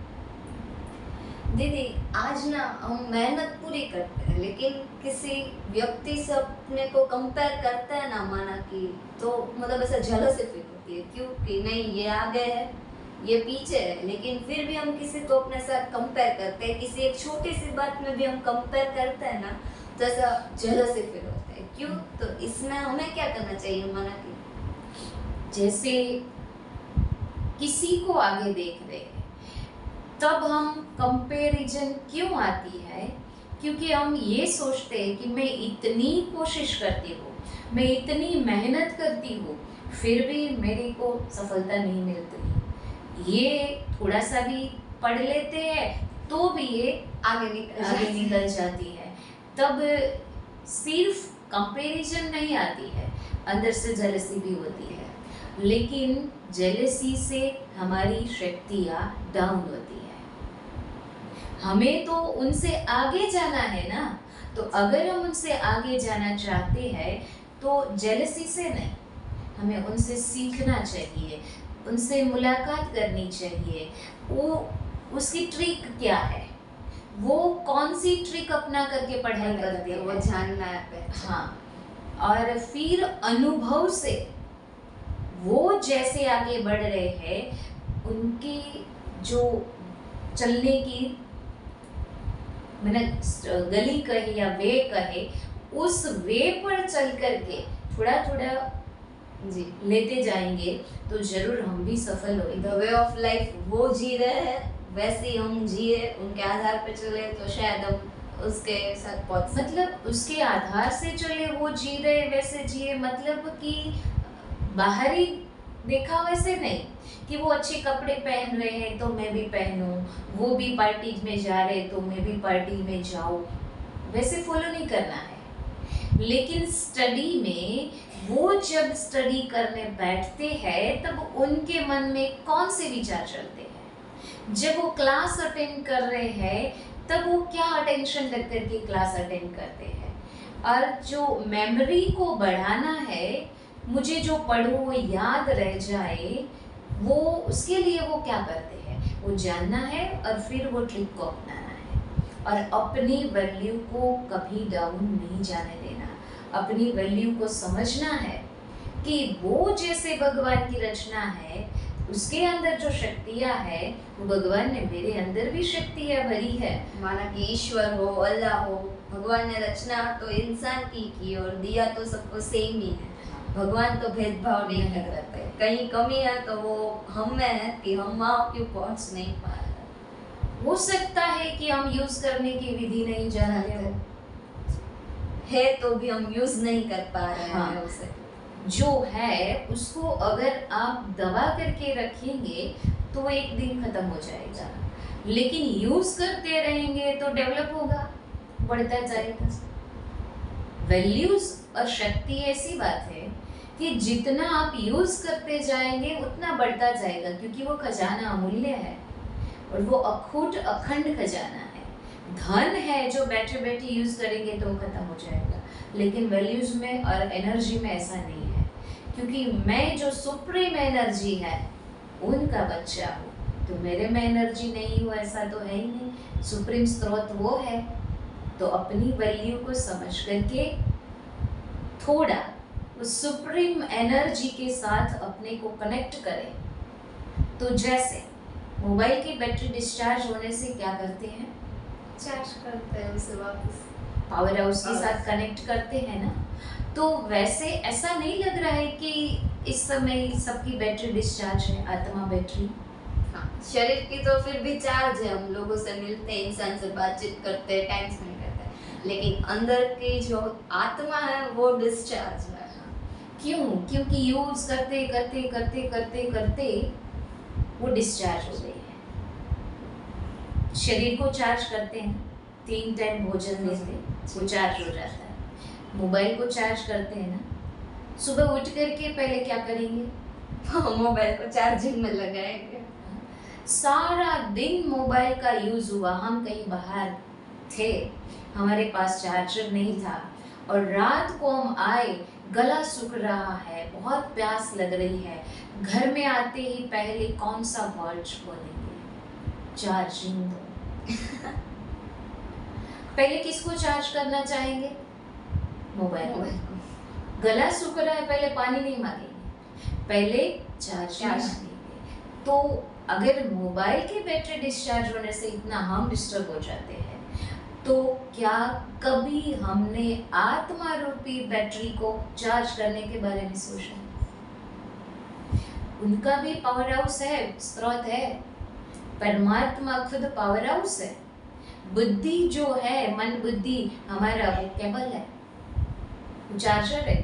दीदी, आज ना हम मेहनत पूरी करते हैं, लेकिन किसी व्यक्ति से अपने को कंपेयर करते हैं ना, माना कि तो मतलब ऐसा जलसी फील होती है, क्योंकि नहीं ये आगे है, ये पीछे है, लेकिन फिर भी हम किसी को अपने साथ कंपेयर करते हैं, किसी एक छोटी सी बात में भी हम कंपेयर करते हैं ना, तो ऐसा जलसी फील होता है। क्यों? तो इसमें हमें क्या करना चाहिए, माना कि जैसे किसी को आगे देख रहे हैं तब हम कंपैरिजन क्यों आती है? क्योंकि हम ये सोचते हैं कि मैं इतनी कोशिश करती हूँ, मैं इतनी मेहनत करती हूँ, फिर भी मेरे को सफलता नहीं मिलती। ये थोड़ा सा भी पढ़ लेते हैं तो भी ये आगे निकल जाती है। तब सिर्फ कंपैरिजन नहीं आती है, अंदर से जेलसी भी होती है, लेकिन जेलसी से हमारी शक्तियाँ डाउन होती है। हमें तो उनसे आगे जाना है ना, तो अगर हम उनसे आगे जाना चाहते हैं तो जेलसी से नहीं, हमें उनसे सीखना चाहिए, उनसे मुलाकात करनी चाहिए। वो उसकी ट्रिक क्या है, वो कौन सी ट्रिक अपना करके पढ़ाई करते हैं, वो जानना है। हाँ, और फिर अनुभव से वो जैसे आगे बढ़ रहे हैं, उनकी जो चलने की मैंने गली कहे या वे कहे, उस वे पर चल करके थोड़ा थोड़ा जी लेते जाएंगे तो जरूर हम भी सफल होंगे। द वे ऑफ लाइफ वो जी रहे हैं, वैसे ही हम जिए, उनके आधार पे चले तो शायद हम उसके साथ पहुंच मतलब उसके आधार से चले, वो जी रहे वैसे जिए, मतलब कि बाहरी देखा वैसे नहीं कि वो अच्छे कपड़े पहन रहे हैं तो मैं भी पहनूं, वो भी पार्टी में जा रहे तो मैं भी पार्टी में जाऊं, वैसे फॉलो नहीं करना है। लेकिन स्टडी में वो जब स्टडी करने बैठते हैं तब उनके मन में कौन से विचार चलते हैं, जब वो क्लास अटेंड कर रहे हैं तब वो क्या अटेंशन रख करके क्लास अटेंड करते हैं, और जो मेमोरी को बढ़ाना है, मुझे जो पढ़ो वो याद रह जाए, वो उसके लिए वो क्या करते हैं, वो जानना है और फिर वो ट्रिक को अपनाना है और अपनी वैल्यू को कभी डाउन नहीं जाने देना, अपनी वैल्यू को समझना है कि वो जैसे भगवान की रचना है, उसके अंदर जो शक्तियाँ है वो भगवान ने मेरे अंदर भी शक्तियाँ भरी है। माना कि ईश्वर हो, अल्लाह हो, भगवान ने रचना तो इंसान की और दिया तो सबको सेम ही है। भगवान तो भेदभाव नहीं करते, कहीं कमी है तो वो हम में है कि हम वहाँ क्यों पहुँच नहीं पा रहे। हो सकता है कि हम यूज करने की विधि नहीं जानते हो, है तो भी हम यूज नहीं कर पा रहे हाँ। हैं उसे। जो है उसको अगर आप दबा करके रखेंगे तो वो एक दिन खत्म हो जाएगा, लेकिन यूज करते रहेंगे तो डेवलप होगा, बढ़ता जाएगा। वैल्यूज और शक्ति ऐसी बात है कि जितना आप यूज करते जाएंगे उतना बढ़ता जाएगा, क्योंकि वो खजाना अमूल्य है और वो अखूट अखंड खजाना है। धन है जो बैठे बैठे यूज करेंगे तो वो खत्म हो जाएगा, लेकिन वैल्यूज में और एनर्जी में ऐसा नहीं है, क्योंकि मैं जो सुप्रीम एनर्जी है उनका बच्चा हूँ, तो मेरे में एनर्जी नहीं हो, ऐसा तो है ही नहीं। सुप्रीम स्रोत वो है। तो अपनी वैल्यू को समझ करके थोड़ा उस सुप्रीम एनर्जी के साथ अपने को कनेक्ट करें। तो जैसे मोबाइल की बैटरी डिस्चार्ज होने से क्या करते हैं, चार्ज करते हैं उसे वापस, पावर हाउस के साथ कनेक्ट करते हैं ना। तो वैसे ऐसा नहीं लग रहा है कि इस समय सबकी बैटरी डिस्चार्ज है, आत्मा बैटरी। हाँ, शरीर की तो फिर भी चार्ज है, हम लोगों से मिलते हैं, इंसान से बातचीत करते हैं, टाइम स्पेंड करते हैं, लेकिन अंदर की जो आत्मा है वो डिस्चार्ज है। क्यों? क्योंकि यूज करते करते करते करते करते वो डिस्चार्ज हो गई है। शरीर को चार्ज करते हैं, 3 टाइम भोजन लेते, वो चार्ज हो जाता है। मोबाइल को चार्ज करते हैं ना, सुबह उठ करके पहले क्या करेंगे, मोबाइल को चार्जिंग में लगाएंगे। सारा दिन मोबाइल का यूज हुआ, हम कहीं बाहर थे, हमारे पास चार्जर नहीं था, और रात को हम आए, गला सूख रहा है, बहुत प्यास लग रही है, घर में आते ही पहले कौन सा वॉच बोलेंगे, चार्जिंग दो। पहले किसको चार्ज करना चाहेंगे, मोबाइल को। गला सूख रहा है, पहले पानी नहीं मांगेंगे, पहले चार्ज मांगेंगे। तो अगर मोबाइल की बैटरी डिस्चार्ज होने से इतना हम डिस्टर्ब हो जाते हैं, तो क्या कभी हमने आत्मा रूपी बैटरी को चार्ज करने के बारे में सोचा? उनका भी पावर हाउस है, स्रोत है। परमात्मा खुद पावर हाउस है। बुद्धि जो है, मन बुद्धि हमारा, वो केबल है, चार्जर है।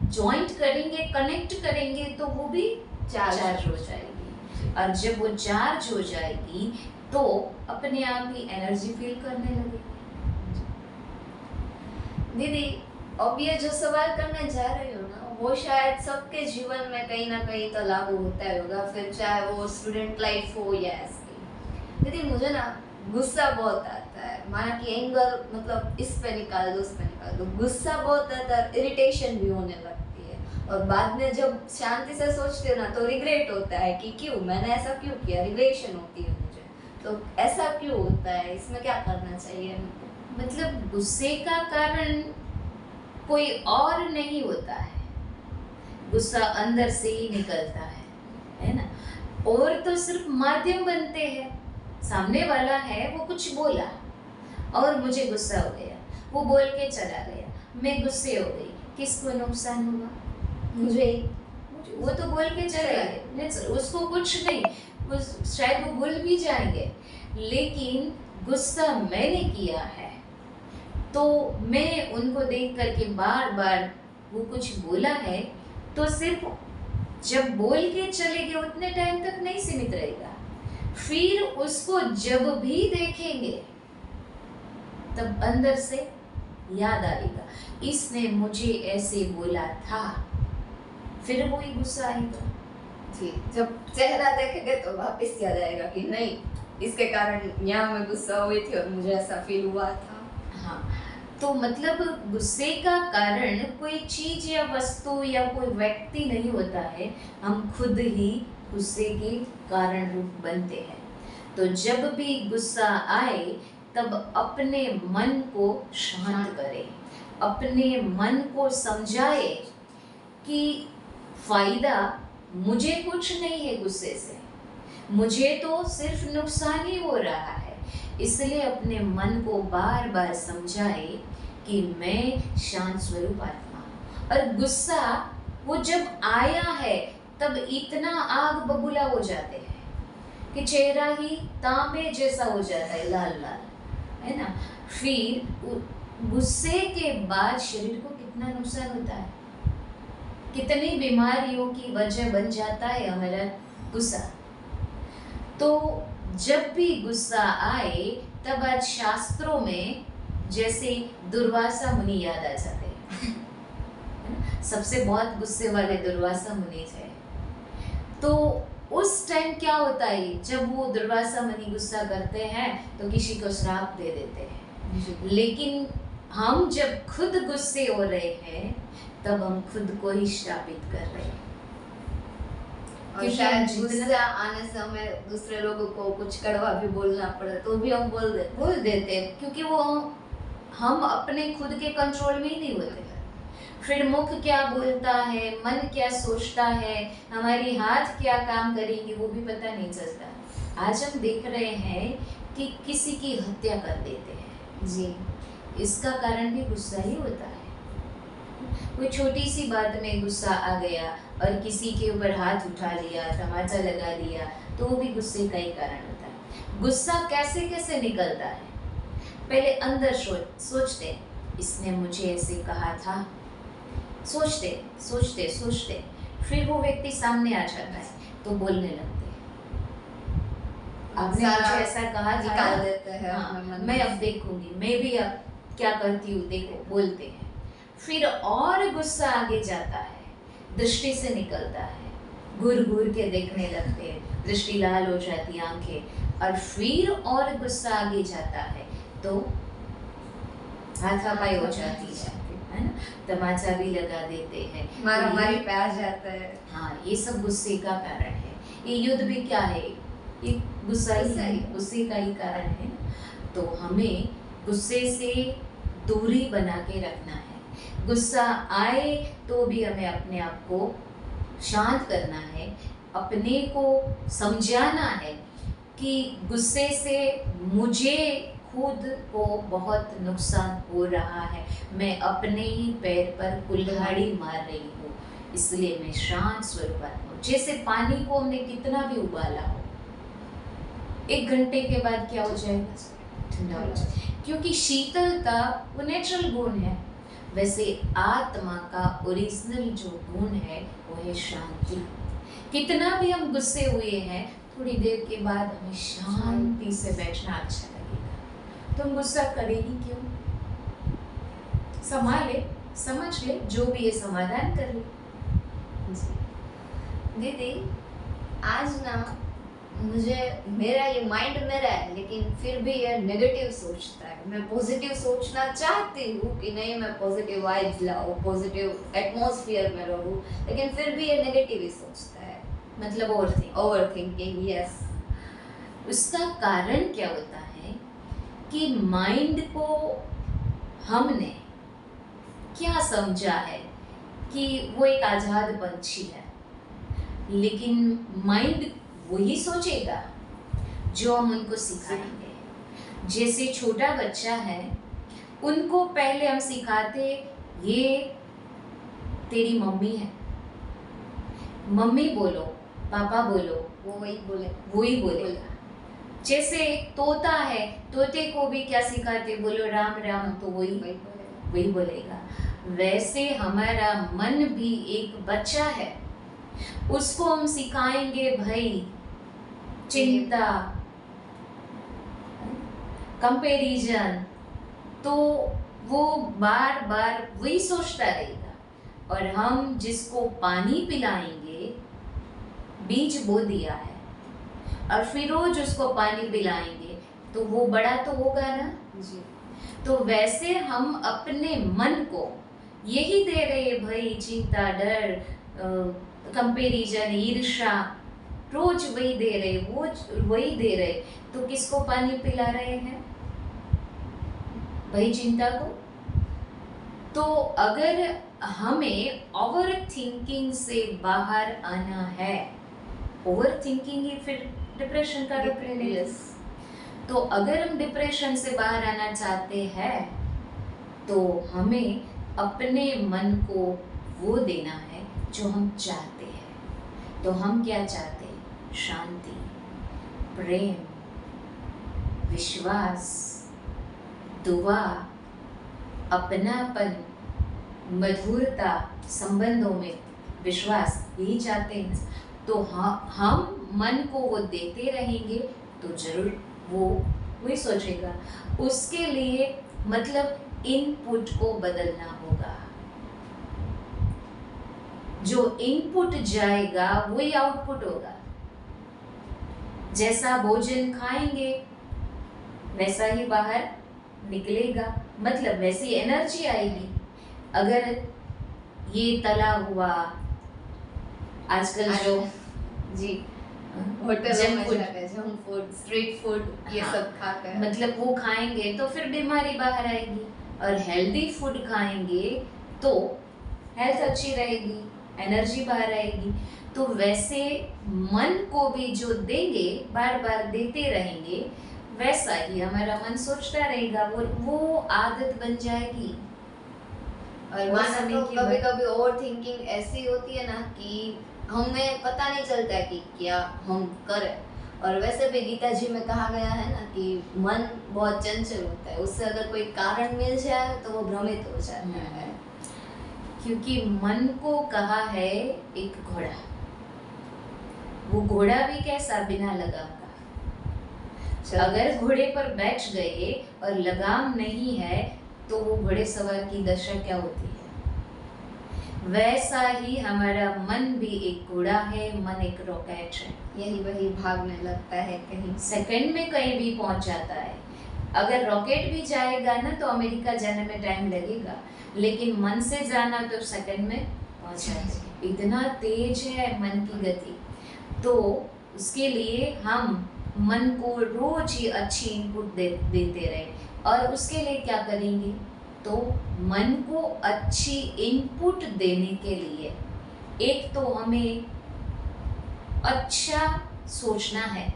ज्वाइंट करेंगे, कनेक्ट करेंगे तो वो भी चार्ज हो जाएगी, और जब वो चार्ज हो जाएगी तो अपने आप ही एनर्जी फील करने लगेगी। दीदी, अब ये जो सवाल करने जा रही हो ना, वो शायद सबके जीवन में कहीं ना कहीं तो लागू होता ही होगा, फिर चाहे वो स्टूडेंट लाइफ हो या ऐसी। दीदी, मुझे ना गुस्सा बहुत आता है, माना कि एंगर, मतलब इस पे निकाल दो, उस पे निकाल दो, गुस्सा बहुत आता है, इरिटेशन भी होने लगती है, और बाद में जब शांति से सोचते हो ना तो रिग्रेट होता है कि क्यों मैंने ऐसा क्यों किया, रिग्रेशन होती है मुझे। तो ऐसा क्यों होता है, इसमें क्या करना चाहिए? मतलब गुस्से का कारण कोई और नहीं होता है, गुस्सा अंदर से ही निकलता है ना। और तो सिर्फ माध्यम बनते हैं, सामने वाला है वो कुछ बोला और मुझे गुस्सा हो गया, वो बोल के चला गया, मैं गुस्से हो गई, किसको नुकसान हुआ? मुझे। वो तो बोल के चले गए, उसको कुछ नहीं, शायद वो भूल भी जाएंगे, लेकिन गुस्सा मैंने किया है, तो मैं उनको देख करके बार बार वो कुछ बोला है, तो सिर्फ जब बोल के चले गए उतने टाइम तक नहीं सीमित रहेगा, फिर उसको जब भी देखेंगे तब अंदर से याद आएगा, इसने मुझे ऐसे बोला था, फिर वही गुस्सा आएगा। जी, जब चेहरा देखेंगे तो वापस याद आएगा कि नहीं, इसके कारण यहाँ मैं गुस्सा हुई थी और मुझे ऐसा फील हुआ था। हाँ, तो मतलब गुस्से का कारण कोई चीज या वस्तु या कोई व्यक्ति नहीं होता है, हम खुद ही गुस्से के कारण रूप बनते हैं। तो जब भी गुस्सा आए तब अपने मन को शांत करें, अपने मन को समझाए कि फायदा मुझे कुछ नहीं है गुस्से से, मुझे तो सिर्फ नुकसान ही हो रहा है। इसलिए अपने मन को बार बार समझाए कि मैं शांत स्वरूप आत्मा हूँ। और गुस्सा वो जब आया है तब इतना आग बबूला हो जाते हैं कि चेहरा ही तांबे जैसा हो जाता है, लाल लाल, है ना। फिर गुस्से के बाद शरीर को कितना नुकसान होता है, कितनी बीमारियों की वजह बन जाता है हमारा गुस्सा। तो जब भी गुस्सा आए तब आज शास्त्रों में जैसे दुर्वासा मुनि याद आ जाते हैं। सबसे बहुत गुस्से वाले दुर्वासा मुनि थे। तो उस टाइम क्या होता है, जब वो दुर्वासा मुनि गुस्सा करते हैं तो किसी को श्राप दे देते हैं। लेकिन हम जब खुद गुस्से हो रहे हैं तब हम खुद को ही श्रापित कर रहे हैं। और क्योंकि शायद हम जितना गुस्सा आने से हमें दूसरे लोगों को कुछ कड़वा भी बोलना पड़े तो भी हम बोल देते हैं, क्योंकि वो हम अपने खुद के कंट्रोल में ही नहीं होते। फिर मुख क्या बोलता है, मन क्या सोचता है, हमारी हाथ क्या काम करेंगे, वो भी पता नहीं चलता। आज हम देख रहे हैं कि किसी की हत्या कर देते हैं जी, इसका कारण भी गुस्सा ही होता है। कोई छोटी सी बात में गुस्सा आ गया और किसी के ऊपर हाथ उठा लिया, तमाचा लगा दिया, तो वो भी गुस्से का ही कारण होता है। गुस्सा कैसे कैसे निकलता है, पहले अंदर सोचते इसने मुझे ऐसे कहा था, सोचते सोचते सोचते फिर वो व्यक्ति सामने आ जाता है तो बोलने लगते हैं, आपने मुझे ऐसा कहा था, निकाल देते हैं हाँ, अपने मन मैं में अब देखूंगी, मैं भी अब क्या करती हूँ देखो, बोलते हैं। फिर और गुस्सा आगे जाता है, दृष्टि से निकलता है, घूर घूर के देखने लगते हैं, दृष्टि लाल हो जाती है, आंखें, और फिर और गुस्सा आगे जाता है तो हाथापाई हो जाती है ना, तमाचा भी लगा देते हैं, मारामारी पे आ जाता है। हाँ, ये सब गुस्से का कारण है। ये युद्ध भी क्या है, ये गुस्सा ही है, गुस्से का ही कारण है ना। तो हमें गुस्से से दूरी बना के रखना है। गुस्सा आए तो भी हमें अपने आप को शांत करना है, अपने को समझाना है कि गुस्से से मुझे खुद को बहुत नुकसान हो रहा है, मैं अपने ही पैर पर कुल्हाड़ी मार रही हूँ, इसलिए मैं शांत स्वरूप हूँ। जैसे पानी को हमने कितना भी उबाला हो, 1 घंटे के बाद क्या हो जाएगा, ठंडा हो जाएगा, क्योंकि शीतलता वो नेचुरल गुण है। वैसे आत्मा का ओरिजिनल जो गुण है वो है शांति। कितना भी हम गुस्से हुए हैं, थोड़ी देर के बाद हमें शांति से बैठना अच्छा लगेगा। तो हम गुस्सा करेगी क्यों, संभाले, समझ ले, जो भी है समाधान कर ले। दीदी, आज ना मुझे मेरा ये माइंड मेरा है, लेकिन फिर भी ये नेगेटिव सोचता है। मैं पॉजिटिव सोचना चाहती हूँ कि नहीं, मैं पॉजिटिव वाइब्स लाऊं, पॉजिटिव एटमॉस्फेयर में रहूं, लेकिन फिर भी ये नेगेटिव ही सोचता है, मतलब ओवर थिंकिंग। यस, उसका कारण क्या होता है कि माइंड को हमने क्या समझा है कि वो एक आजाद पंछी है, लेकिन माइंड वही सोचेगा जो हम उनको सिखाएंगे। जैसे छोटा बच्चा है, उनको पहले हम सिखाते ये तेरी मम्मी है, मम्मी बोलो, पापा बोलो, वो वही बोलेगा। जैसे तोता है, तोते को भी क्या सिखाते, बोलो राम राम, तो वही बोलेगा। वैसे हमारा मन भी एक बच्चा है, उसको हम सिखाएंगे भई चिंता, कंपैरिजन, तो वो बार बार वही सोचता रहेगा। और हम जिसको पानी पिलाएंगे, बीज बो दिया है, और फिर रोज उसको पानी पिलाएंगे तो वो बड़ा तो होगा ना जी। तो वैसे हम अपने मन को यही दे रहे भाई, चिंता, डर, कंपैरिजन, ईर्ष्या, रोज वही दे रहे, वही दे रहे, तो किसको पानी पिला रहे हैं, भाई चिंता को। तो अगर हमें ओवर थिंकिंग से बाहर आना है, ओवर थिंकिंग ही फिर डिप्रेशन का रूप ले लेती है। तो अगर हम डिप्रेशन से बाहर आना चाहते हैं तो हमें अपने मन को वो देना है जो हम चाहते हैं। तो हम क्या चाहते हैं, शांति, प्रेम, विश्वास, दुआ, अपनापन, मधुरता, संबंधों में विश्वास, यही चाहते हैं। तो हम मन को वो देते रहेंगे तो जरूर वो वही सोचेगा। उसके लिए मतलब इनपुट को बदलना होगा, जो इनपुट जाएगा वही आउटपुट होगा। जैसा भोजन खाएंगे वैसा ही बाहर निकलेगा, मतलब वैसी एनर्जी आएगी। अगर ये तला हुआ, आजकल जो जी, होटलों जंक में फूड, जाकर जंक फूड, स्ट्रीट फूड ये हाँ, सब खाकर मतलब वो खाएंगे तो फिर बीमारी बाहर आएगी। और हेल्दी फूड खाएंगे तो हेल्थ अच्छी रहेगी, एनर्जी बाहर आएगी। तो वैसे मन को भी जो देंगे, बार बार देते रहेंगे, वैसा ही हमारा मन सोचता रहेगा, वो आदत बन जाएगी। और और माना समय तो के कभी बाद कभी ओवर थिंकिंग ऐसी होती है ना कि हमें पता नहीं चलता है कि क्या हम करें। और वैसे भी गीता जी में कहा गया है ना कि मन बहुत चंचल होता है, उससे अगर कोई कारण मिल जाए तो वो भ्रमित हो जाता है। क्योंकि मन को कहा है एक घोड़ा, वो घोड़ा भी कैसा, बिना लगाम का। अगर घोड़े पर बैठ गए और लगाम नहीं है तो वो घोड़े सवार की दशा क्या होती है। वैसा ही हमारा मन भी एक घोड़ा है, मन एक रॉकेट है, यही वही भागने लगता है, कहीं सेकंड में कहीं भी पहुंच जाता है। अगर रॉकेट भी जाएगा ना तो अमेरिका जाने में टाइम लगेगा, लेकिन मन से जाना तो सेकंड में पहुंच जाएगा। इतना तेज है मन की गति। तो उसके लिए हम मन को रोज ही अच्छी इनपुट देते रहे। और उसके लिए क्या करेंगे, तो मन को अच्छी इनपुट देने के लिए एक तो हमें अच्छा सोचना है,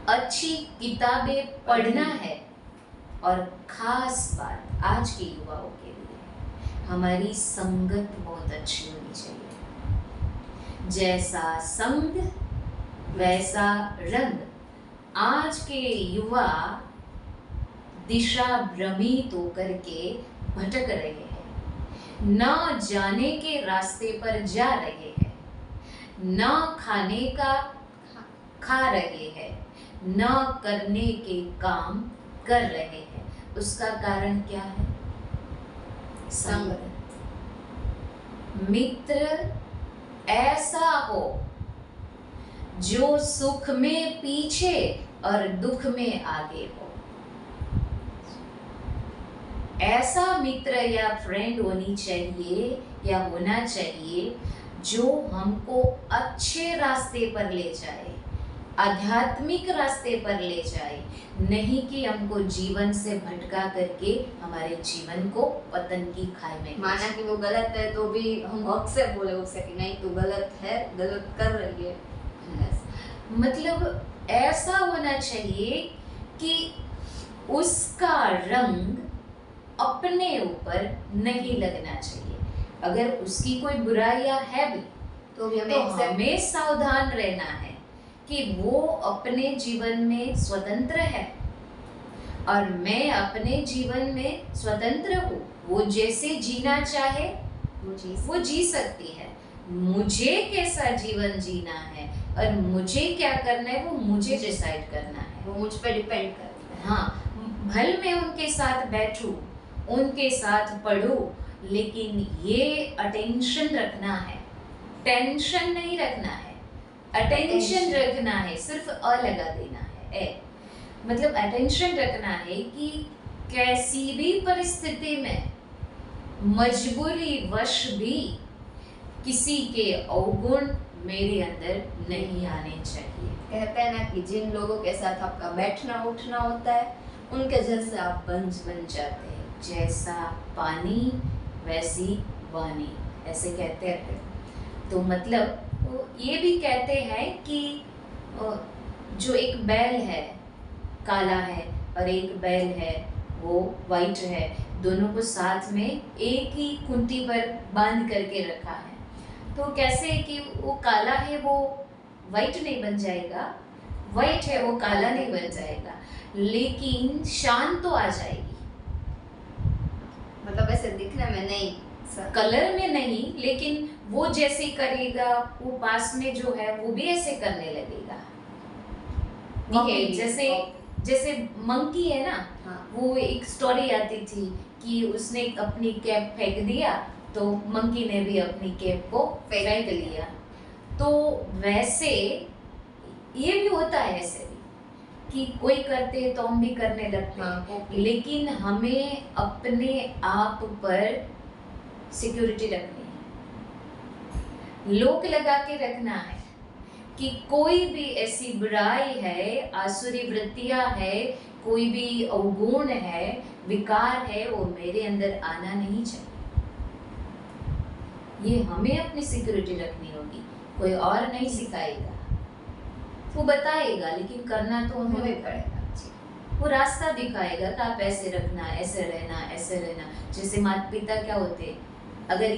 अच्छी किताबें पढ़ना है, और खास बात आज के युवाओं के लिए हमारी संगत बहुत अच्छी होनी चाहिए। जैसा संग वैसा रंग। आज के युवा दिशा भ्रमित होकर के भटक रहे हैं, न जाने के रास्ते पर जा रहे हैं, न खाने का खा रहे हैं, न करने के काम कर रहे हैं। उसका कारण क्या है? संग। मित्र ऐसा हो जो सुख में पीछे और दुख में आगे हो। ऐसा मित्र या फ्रेंड होनी चाहिए या होना चाहिए जो हमको अच्छे रास्ते पर ले जाए, आध्यात्मिक रास्ते पर ले जाए, नहीं कि हमको जीवन से भटका करके हमारे जीवन को पतन की खाई में। माना कि वो गलत है तो भी हम हक से बोले उसे कि नहीं तू गलत है, गलत कर रही है। मतलब ऐसा होना चाहिए कि उसका रंग अपने ऊपर नहीं लगना चाहिए। अगर उसकी कोई बुराइयां है भी तो हमें सावधान रहना है कि वो अपने जीवन में स्वतंत्र है और मैं अपने जीवन में स्वतंत्र हूँ। वो जैसे जीना चाहे वो जी सकती है। मुझे कैसा जीवन जीना है और मुझे क्या करना है वो मुझे डिसाइड करना है, वो मुझ पर डिपेंड करता है। हाँ, भले मैं उनके साथ बैठूं, उनके साथ पढ़ूं, लेकिन ये अटेंशन रखना है, टेंशन नहीं रखना है, अटेंशन रखना है, सिर्फ अ लगा देना है। ए मतलब अटेंशन रखना है कि कैसी भी परिस्थिति में मजबूरी वश भी किसी के अवगुण मेरे अंदर नहीं आने चाहिए। कहते हैं ना कि जिन लोगों के साथ आपका बैठना उठना होता है उनके जैसे आप बन जाते हैं। जैसा पानी वैसी वाणी, ऐसे कहते हैं। तो मतलब ये भी कहते हैं कि जो एक बैल है काला है और एक बैल है वो वाइट है, दोनों को साथ में एक ही खूंटी पर बांध करके रखा है। तो कैसे कि वो काला है वो वाइट नहीं बन जाएगा, वाइट है वो काला नहीं बन जाएगा, लेकिन शान तो आ जाएगी। मतलब ऐसे दिखने में नहीं, कलर में नहीं, लेकिन वो जैसे करेगा वो पास में जो है वो भी ऐसे करने लगेगा। जैसे मंकी है ना, हाँ। वो एक स्टोरी आती थी कि उसने अपनी कैप फेंक दिया तो मंकी ने भी अपनी कैप को फेंक लिया। तो वैसे ये भी होता है ऐसे भी कि कोई करते हैं तो हम भी करने लगते हैं, लेकिन हमें अपने आप पर सिक्योरिटी रखनी है, लोक लगा के रखना है कि कोई भी ऐसी बुराई है, आसुरी वृत्तियां है, कोई भी अवगुण है, विकार है, वो मेरे अंदर आना नहीं चाहिए। ये हमें अपनी सिक्योरिटी रखनी होगी, कोई और नहीं सिखाएगा। वो बताएगा लेकिन करना तो हमें पड़ेगा। वो रास्ता दिखाएगा कि आप ऐसे रखना, ऐसे रहना, ऐसे रहना। जैसे माता पिता क्या होते, अगर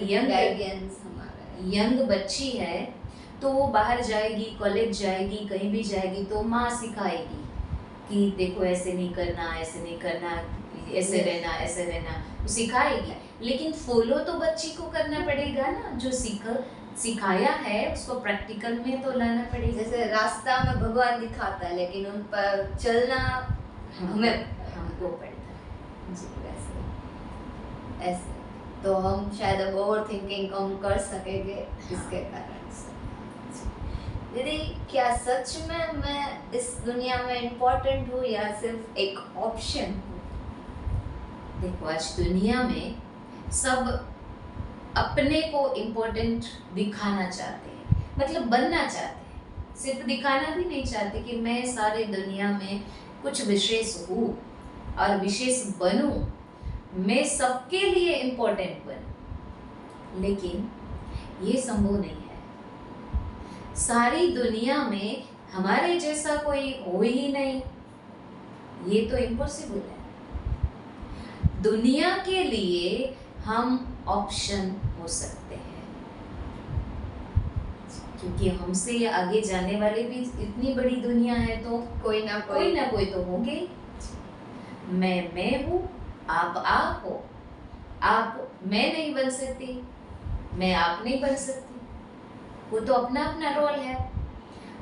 यंग बच्ची है तो वो बाहर जाएगी, कॉलेज जाएगी, कहीं भी जाएगी तो माँ सिखाएगी कि देखो ऐसे नहीं करना, ऐसे नहीं करना, ऐसे रहना, ऐसे रहना, वो सिखाएगी। लेकिन फॉलो तो बच्ची को करना पड़ेगा ना, जो सिखाया है उसको प्रैक्टिकल में तो लाना पड़ेगा। जैसे रास्ता में भगवान दिखाता है लेकिन उन पर चलना हमको पड़ता है जी। वैसे ऐसे तो हम शायद अब ओवर थिंकिंग कम कर सकेंगे इसके कारण से। दीदी, क्या सच में मैं इस दुनिया में इम्पोर्टेंट हूँ या सिर्फ एक ऑप्शन हूँ? देखो, आज दुनिया में सब अपने को इम्पोर्टेंट दिखाना चाहते हैं, मतलब बनना चाहते हैं, सिर्फ दिखाना भी नहीं चाहते कि मैं सारे दुनिया में कुछ विशेष हूँ और विशेष बनूं, मैं सबके लिए इम्पोर्टेंट बनूं। लेकिन ये संभव नहीं है। सारी दुनिया में हमारे जैसा कोई हो ही नहीं, ये तो इम्पॉसिबल है। दुनिया के लिए हम ऑप्शन हो सकते हैं, क्योंकि हमसे आगे जाने वाले भी इतनी बड़ी दुनिया है तो कोई ना कोई तो होंगे। मैं हूँ, आप हो। आप मैं नहीं बन सकती, मैं आप नहीं बन सकती, वो तो अपना अपना रोल है।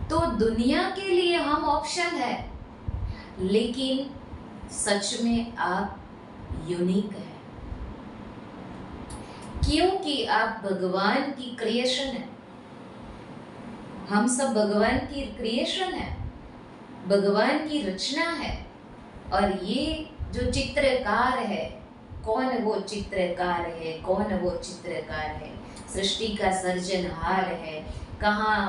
तो दुनिया के लिए हम ऑप्शन है, लेकिन सच में आप यूनिक है, क्योंकि आप भगवान की क्रिएशन है। हम सब भगवान की क्रिएशन है, भगवान की रचना है। और ये जो चित्रकार है, कौन वो चित्रकार है, कौन वो चित्रकार है? सृष्टि का सर्जनहार है। कहाँ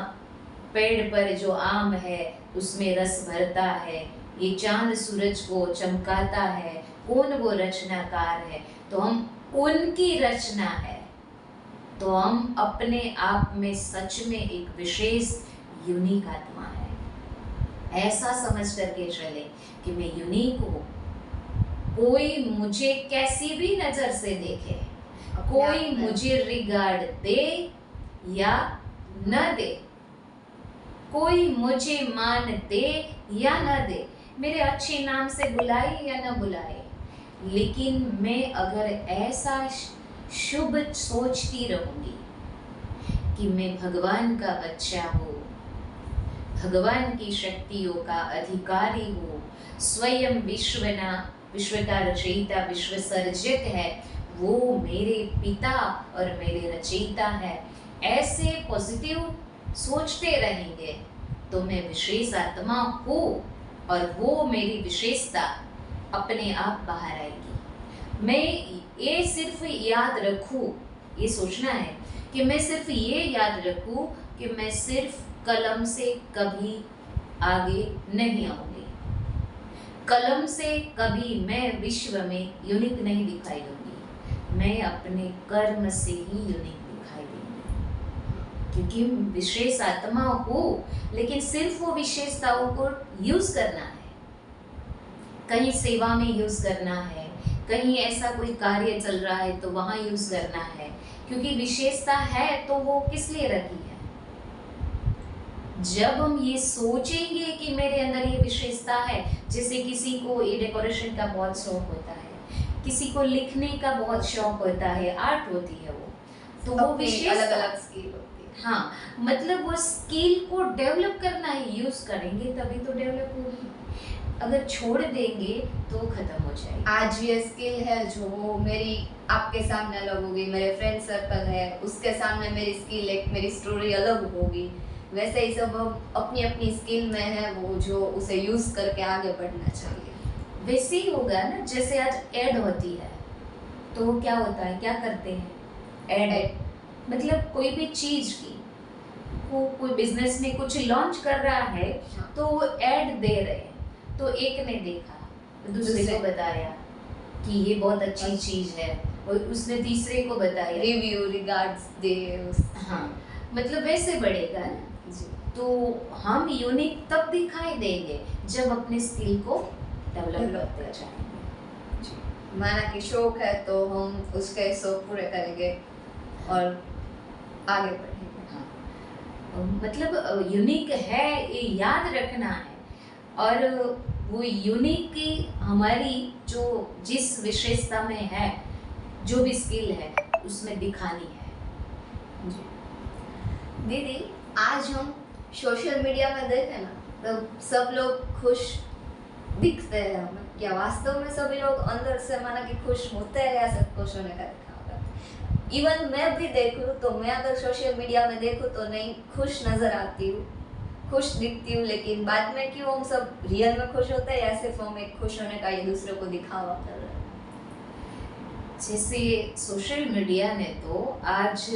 पेड़ पर जो आम है उसमें रस भरता है, ये चांद सूरज को चमकाता है, कौन वो रचनाकार है? तो हम उनकी रचना है। तो हम अपने आप में सच में एक विशेष यूनिक आत्मा है। ऐसा समझ करके चले कि मैं यूनिक हूँ। कोई मुझे कैसी भी नजर से देखे, कोई मुझे रिगार्ड दे या न दे, कोई मुझे मान दे या न दे, मेरे अच्छे नाम से बुलाए या न बुलाए, लेकिन मैं अगर ऐसा शुभ सोचती रहूंगी कि मैं भगवान का बच्चा हूँ, भगवान की शक्तियों का अधिकारी हूँ, स्वयं विश्व का रचयिता, विश्व सर्जक है, वो मेरे पिता और मेरे रचयिता है, ऐसे पॉजिटिव सोचते रहेंगे तो मैं विशेष आत्मा हूँ और वो मेरी विशेषता अपने आप बाहर आएगी। मैं ये सिर्फ याद रखूँ, ये सोचना है कि मैं सिर्फ ये याद रखूँ कि मैं सिर्फ कलम से कभी आगे नहीं आऊंगी, कलम से कभी मैं विश्व में यूनिक नहीं दिखाई दूंगी, मैं अपने कर्म से ही यूनिक दिखाई दूंगी, क्योंकि विशेष आत्मा हो। लेकिन सिर्फ वो विशेषताओं को यूज करना है, कहीं सेवा में यूज करना है, कहीं ऐसा कोई कार्य चल रहा है तो वहां यूज करना है, क्योंकि विशेषता है तो वो किस लिए रखी है? जब हम ये सोचेंगे कि मेरे अंदर ये विशेषता है, जैसे किसी को ये डेकोरेशन का बहुत शौक होता है, किसी को लिखने का बहुत शौक होता है, आर्ट होती है वो, तो वो विशेष अलग अलग स्किल होती है। हाँ, मतलब वो स्किल को डेवलप करना है, यूज करेंगे तभी तो डेवलप होगी, अगर छोड़ देंगे तो खत्म हो जाएगी। आज ये स्किल है जो मेरी आपके सामने अलग होगी, मेरे फ्रेंड सर्कल है उसके सामने मेरी स्किल, एक मेरी स्टोरी अलग होगी। वैसे ही सब अपनी अपनी स्किल में है, वो जो उसे यूज करके आगे बढ़ना चाहिए। वैसे ही होगा ना, जैसे आज ऐड होती है तो क्या होता है, क्या करते हैं? ऐड मतलब कोई भी चीज की को कोई बिजनेस में कुछ लॉन्च कर रहा है हाँ। तो वो ऐड दे रहे हैं, तो एक ने देखा दूसरे को बताया कि ये बहुत अच्छी चीज है, और उसने तीसरे को बताया, रिव्यू रिगार्ड्स दे हाँ, मतलब वैसे बढ़ेगा ना। जी। तो हम यूनिक तब दिखाई देंगे जब अपने स्किल को डेवलप करते जाएंगे। माना कि शौक है तो हम उसके शौक पूरे करेंगे और आगे बढ़ेंगे। हाँ, मतलब यूनिक है ये याद रखना है, और वो यूनिक की हमारी जो जिस विशेषता में है, जो भी स्किल है उसमें दिखानी है। जी। दीदी, आज हम सोशल मीडिया में देखें ना तो सब लोग खुश दिखते हैं हमें, क्या वास्तव में सभी लोग अंदर से माना कि खुश होते हैं या सिर्फ खुश होने का दिखावा? इवन मैं भी देखूं तो मैं अगर सोशल मीडिया में देखूं तो नहीं खुश नजर आती हूँ, खुश दिखती हूँ, लेकिन बाद में क्यों हम सब रियल में खुश होते हैं या सिर्फ हम एक खुश होने का ये दूसरे को दिखावा कर रहे हैं? जैसे सोशल मीडिया ने तो आज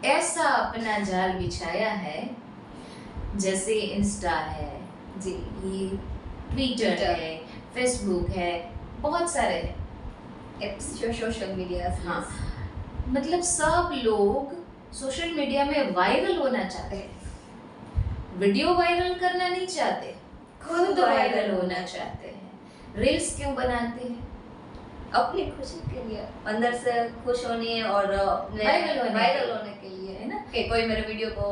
ऐसा अपना जाल बिछाया है, जैसे इंस्टा है जी, ये ट्विटर है, फेसबुक है, बहुत सारे हैं एप्स जो सोशल मीडिया। हाँ, मतलब सब लोग सोशल मीडिया में वायरल होना चाहते हैं, वीडियो वायरल करना नहीं चाहते, खुद वायरल होना चाहते हैं। रील्स क्यों बनाते हैं? अपनी खुशी के लिए, अंदर से खुश होनी है और वायरल होने के लिए, है ना, कि कोई मेरे वीडियो को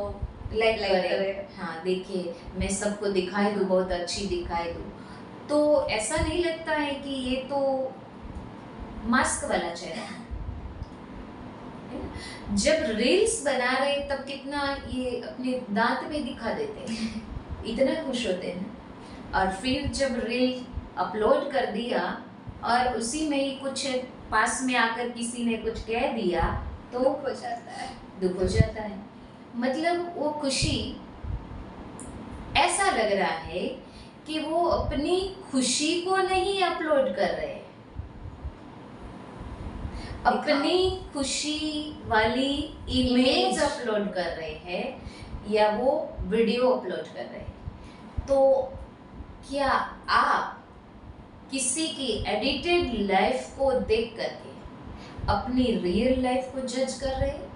लाइक करे। हाँ, देखिए मैं सबको दिखाई दूँ, बहुत अच्छी दिखाई दूँ। तो ऐसा नहीं लगता है कि ये तो मास्क वाला चेहरा है ना? जब रील्स बना रहे तब कितना ये अपने दांत में दिखा देते हैं, इतना खुश होते हैं। और फिर जब रील अपलोड कर दिया और उसी में ही कुछ पास में आकर किसी ने कुछ कह दिया तो दुख हो जाता है। दुख हो जाता है। मतलब वो खुशी, ऐसा लग रहा है कि वो अपनी खुशी को नहीं अपलोड कर रहे, अपनी खुशी वाली इमेज अपलोड कर रहे हैं या वो वीडियो अपलोड कर रहे हैं। तो क्या आप किसी की एडिटेड लाइफ को देख करके अपनी रियल लाइफ को जज कर रहे हैं?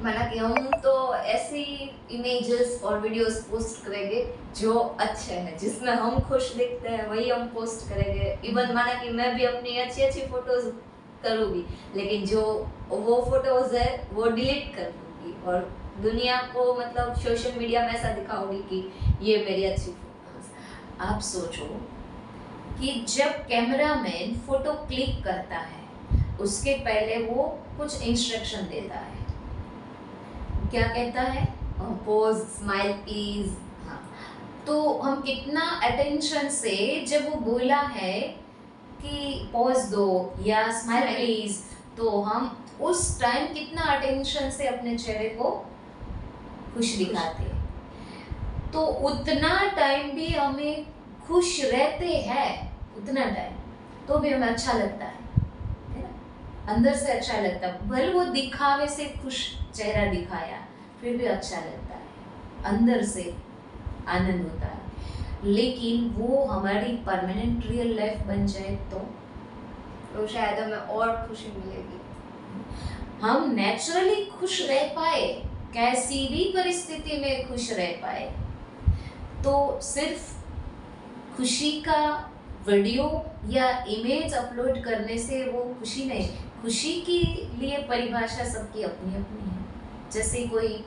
माना कि हम तो ऐसी इमेजेस और वीडियोस पोस्ट करेंगे जो अच्छे हैं, जिसमें हम खुश दिखते हैं वही हम पोस्ट करेंगे। इवन माना कि मैं भी अपनी अच्छी अच्छी फोटोज करूँगी, लेकिन जो वो फोटोज है वो डिलीट कर दूँगी और दुनिया को मतलब सोशल मीडिया में ऐसा दिखाऊंगी कि ये मेरी अच्छी फोटोज। आप सोचो कि जब कैमरामैन फोटो क्लिक करता है उसके पहले वो कुछ इंस्ट्रक्शन देता है, क्या कहता है? Pose, smile please. हाँ, तो हम कितना अटेंशन से जब वो बोला है कि पोज दो या स्माइल प्लीज, तो हम उस टाइम कितना अटेंशन से अपने चेहरे को खुश दिखाते हैं। तो उतना टाइम भी हमें खुश रहते हैं, उतना टाइम तो भी हमें अच्छा लगता है ना, अंदर से अच्छा लगता है। भले वो दिखावे से खुश चेहरा दिखाया फिर भी अच्छा लगता है, अंदर से आनंद होता है। लेकिन वो हमारी परमानेंट रियल लाइफ बन जाए तो शायद हमें और खुशी मिलेगी, हम नेचुरली खुश रह पाए, कैसी भी परिस्थिति में खुश रह पाए। तो सिर्फ खुशी का वीडियो या इमेज अपलोड करने से वो खुशी नहीं, खुशी के लिए परिभाषा सबकी अपनी अपनी है। जैसे कोई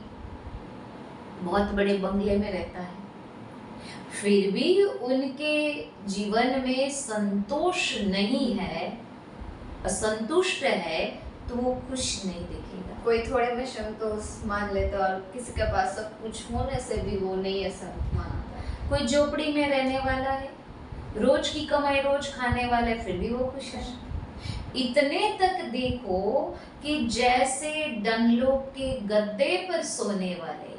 बहुत बड़े बंगले में रहता है फिर भी उनके जीवन में संतोष नहीं है, असंतुष्ट है, तो वो खुश नहीं दिखेगा। कोई थोड़े में संतोष मान लेता और किसी के पास सब कुछ होने से भी वो नहीं ऐसा मानता। कोई झोपड़ी में रहने वाला है, रोज की कमाई रोज खाने वाला है, फिर भी वो खुश है। इतने तक देखो कि जैसे डनलोप के गद्दे पर सोने वाले,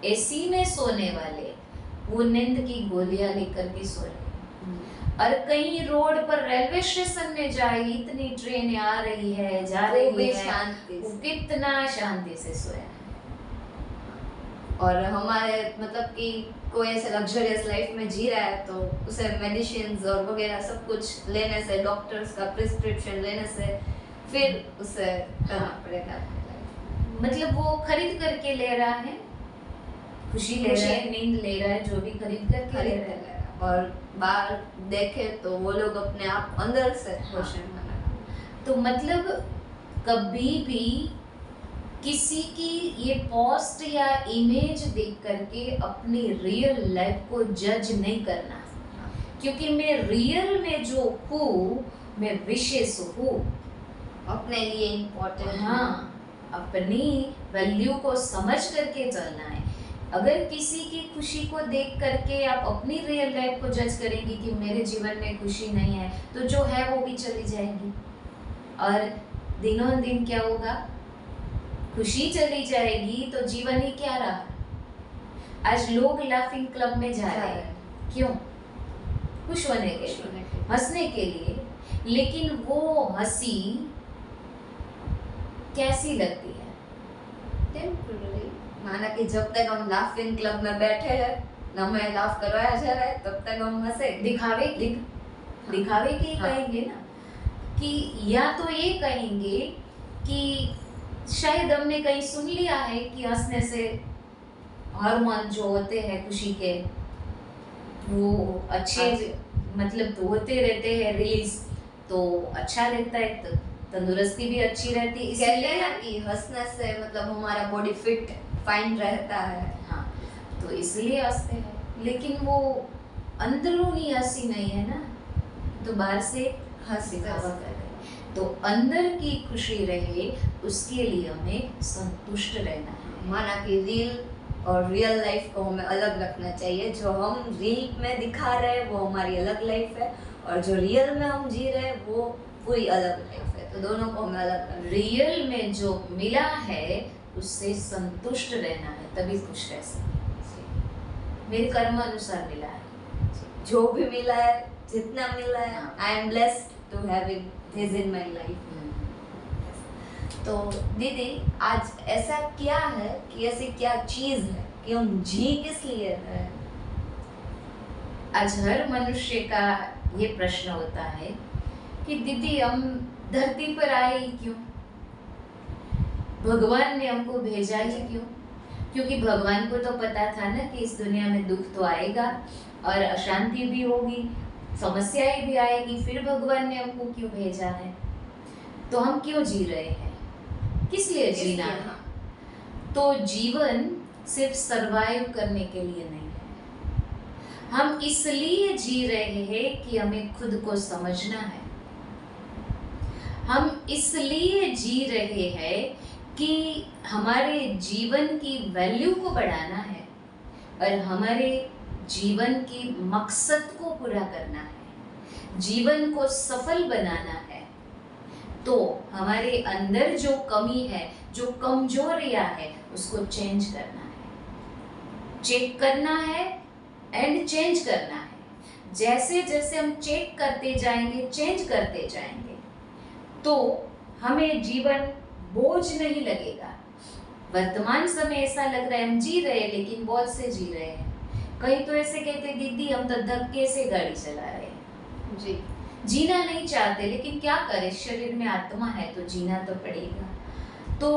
एसी में सोने वाले, वो नींद की गोलियां लेकर के सो रहे, और कहीं रोड पर रेलवे स्टेशन में जाए, इतनी ट्रेनें आ रही है जा रही है, वो कितना शांति से सोया है। और हमारे मतलब कि कोई ऐसे लग्जरियस लाइफ में जी रहा है तो उसे मेडिसिन्स और वगैरह सब कुछ लेने से, डॉक्टर्स का प्रिस्क्रिप्शन लेने से फिर उसे करना पड़ेगा अपनी लाइफ। मतलब वो खरीद करके ले रहा है, खुशी ले रहा है, नींद ले रहा है, जो भी खरीद करके ले रहा है। और बाहर देखे तो वो लोग अपने आप अंदर से खुश हैं। तो मतलब कभी भी किसी की ये पोस्ट या इमेज देख करके अपनी रियल लाइफ को जज नहीं करना, क्योंकि मैं रियल में जो हूँ मैं विशेष हूँ, अपने लिए इम्पोर्टेंट। हाँ, अपनी वैल्यू को समझ करके चलना है। अगर किसी की खुशी को देख करके आप अपनी रियल लाइफ को जज करेंगी कि मेरे जीवन में खुशी नहीं है, तो जो है वो भी चली जाएगी और दिनों दिन क्या होगा, खुशी चली जाएगी तो जीवन ही क्या रहा। आज लोग लाफिंग क्लब में जा रहे हैं, क्यों? खुश होने के लिए, हंसने के लिए, लेकिन वो हंसी कैसी लगती है? टेम्पररी। माना कि जब तक हम लाफिंग क्लब में बैठे हैं, हमें लाफ करवाया जा रहा है, तब तक हम हंसे। दिखावे की कहेंगे ना, कि या तो ये कहेंगे कि शायद हमने कहीं सुन लिया है कि हंसने से हार्मोन जो होते हैं खुशी के वो अच्छे मतलब तो होते रहते हैं रिलीज, तो अच्छा रहता है, तो तंदुरुस्ती भी अच्छी रहती है। इसलिए ना कि हंसने से मतलब हमारा बॉडी फिट फाइन रहता है। हाँ, तो इसलिए हंसते हैं, लेकिन वो अंदरूनी हंसी नहीं है ना, तो बाहर से हंसी दिखावा कर रहे। तो अंदर की खुशी रहे उसके लिए हमें संतुष्ट रहना है। माना कि रील और रियल लाइफ को हमें अलग रखना चाहिए। जो हम रील में दिखा रहे हैं वो हमारी अलग लाइफ है, और जो रियल में हम जी रहे हैं वो कोई अलग लाइफ है। तो दोनों को हमें अलग रखना। रियल में जो मिला है उससे संतुष्ट रहना है, तभी खुश रह सकते। मेरे कर्म अनुसार मिला है, जो भी मिला है, जितना मिला है, I am blessed to have it this in my life. तो दीदी, आज ऐसा क्या है कि ऐसी क्या चीज है कि हम जी किस लिए रहे हैं? आज हर मनुष्य का ये प्रश्न होता है कि दीदी हम धरती पर आए ही क्यों, भगवान ने हमको भेजा ही क्यों? क्योंकि भगवान को तो पता था ना कि इस दुनिया में दुख तो आएगा और अशांति भी होगी, समस्याएं भी आएगी, फिर भगवान ने हमको क्यों भेजा है? तो हम क्यों जी रहे हैं, किस लिए जीना है? तो जीवन सिर्फ सरवाइव करने के लिए नहीं है, हम इसलिए जी रहे हैं कि हमें खुद को समझना है। हम इसलिए जी रहे हैं कि हमारे जीवन की वैल्यू को बढ़ाना है और हमारे जीवन की मकसद को पूरा करना है, जीवन को सफल बनाना है। तो हमारे अंदर जो कमी है, जो कमजोरियां है, उसको चेंज करना है, चेक करना है एंड चेंज करना है। जैसे जैसे हम चेक करते जाएंगे, चेंज करते जाएंगे, तो हमें जीवन बोझ नहीं लगेगा। वर्तमान समय ऐसा लग रहा है हम जी रहे हैं लेकिन बोझ से जी रहे हैं। कई तो ऐसे कहते दीदी हम तो धक्के से गाड़ी चला रहे हैं, जी जीना नहीं चाहते, लेकिन क्या करें, शरीर में आत्मा है तो जीना तो पड़ेगा। तो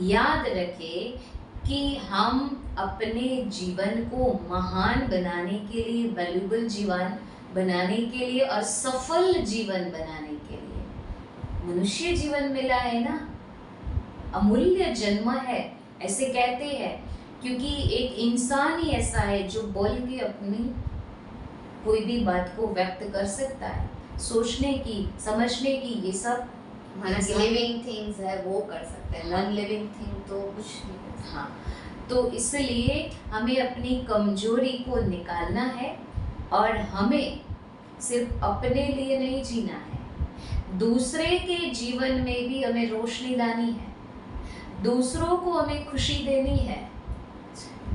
याद रखें कि हम अपने जीवन को महान बनाने के लिए, वैल्यूबल जीवन बनाने के लिए और सफल जीवन बनाने के लिए मनुष्य जीवन मिला है ना, अमूल्य जन्म है ऐसे कहते हैं, क्योंकि एक इंसान ही ऐसा है जो बोल के अपनी कोई भी बात को व्यक्त कर सकता है, सोचने की, समझने की, ये सब लिविंग थिंग्स है वो कर सकते हैं, नॉन लिविंग थिंग तो कुछ नहीं कर सकते। हाँ, तो इसलिए हमें अपनी कमजोरी को निकालना है और हमें सिर्फ अपने लिए नहीं जीना है, दूसरे के जीवन में भी हमें रोशनी लानी है, दूसरों को हमें खुशी देनी है,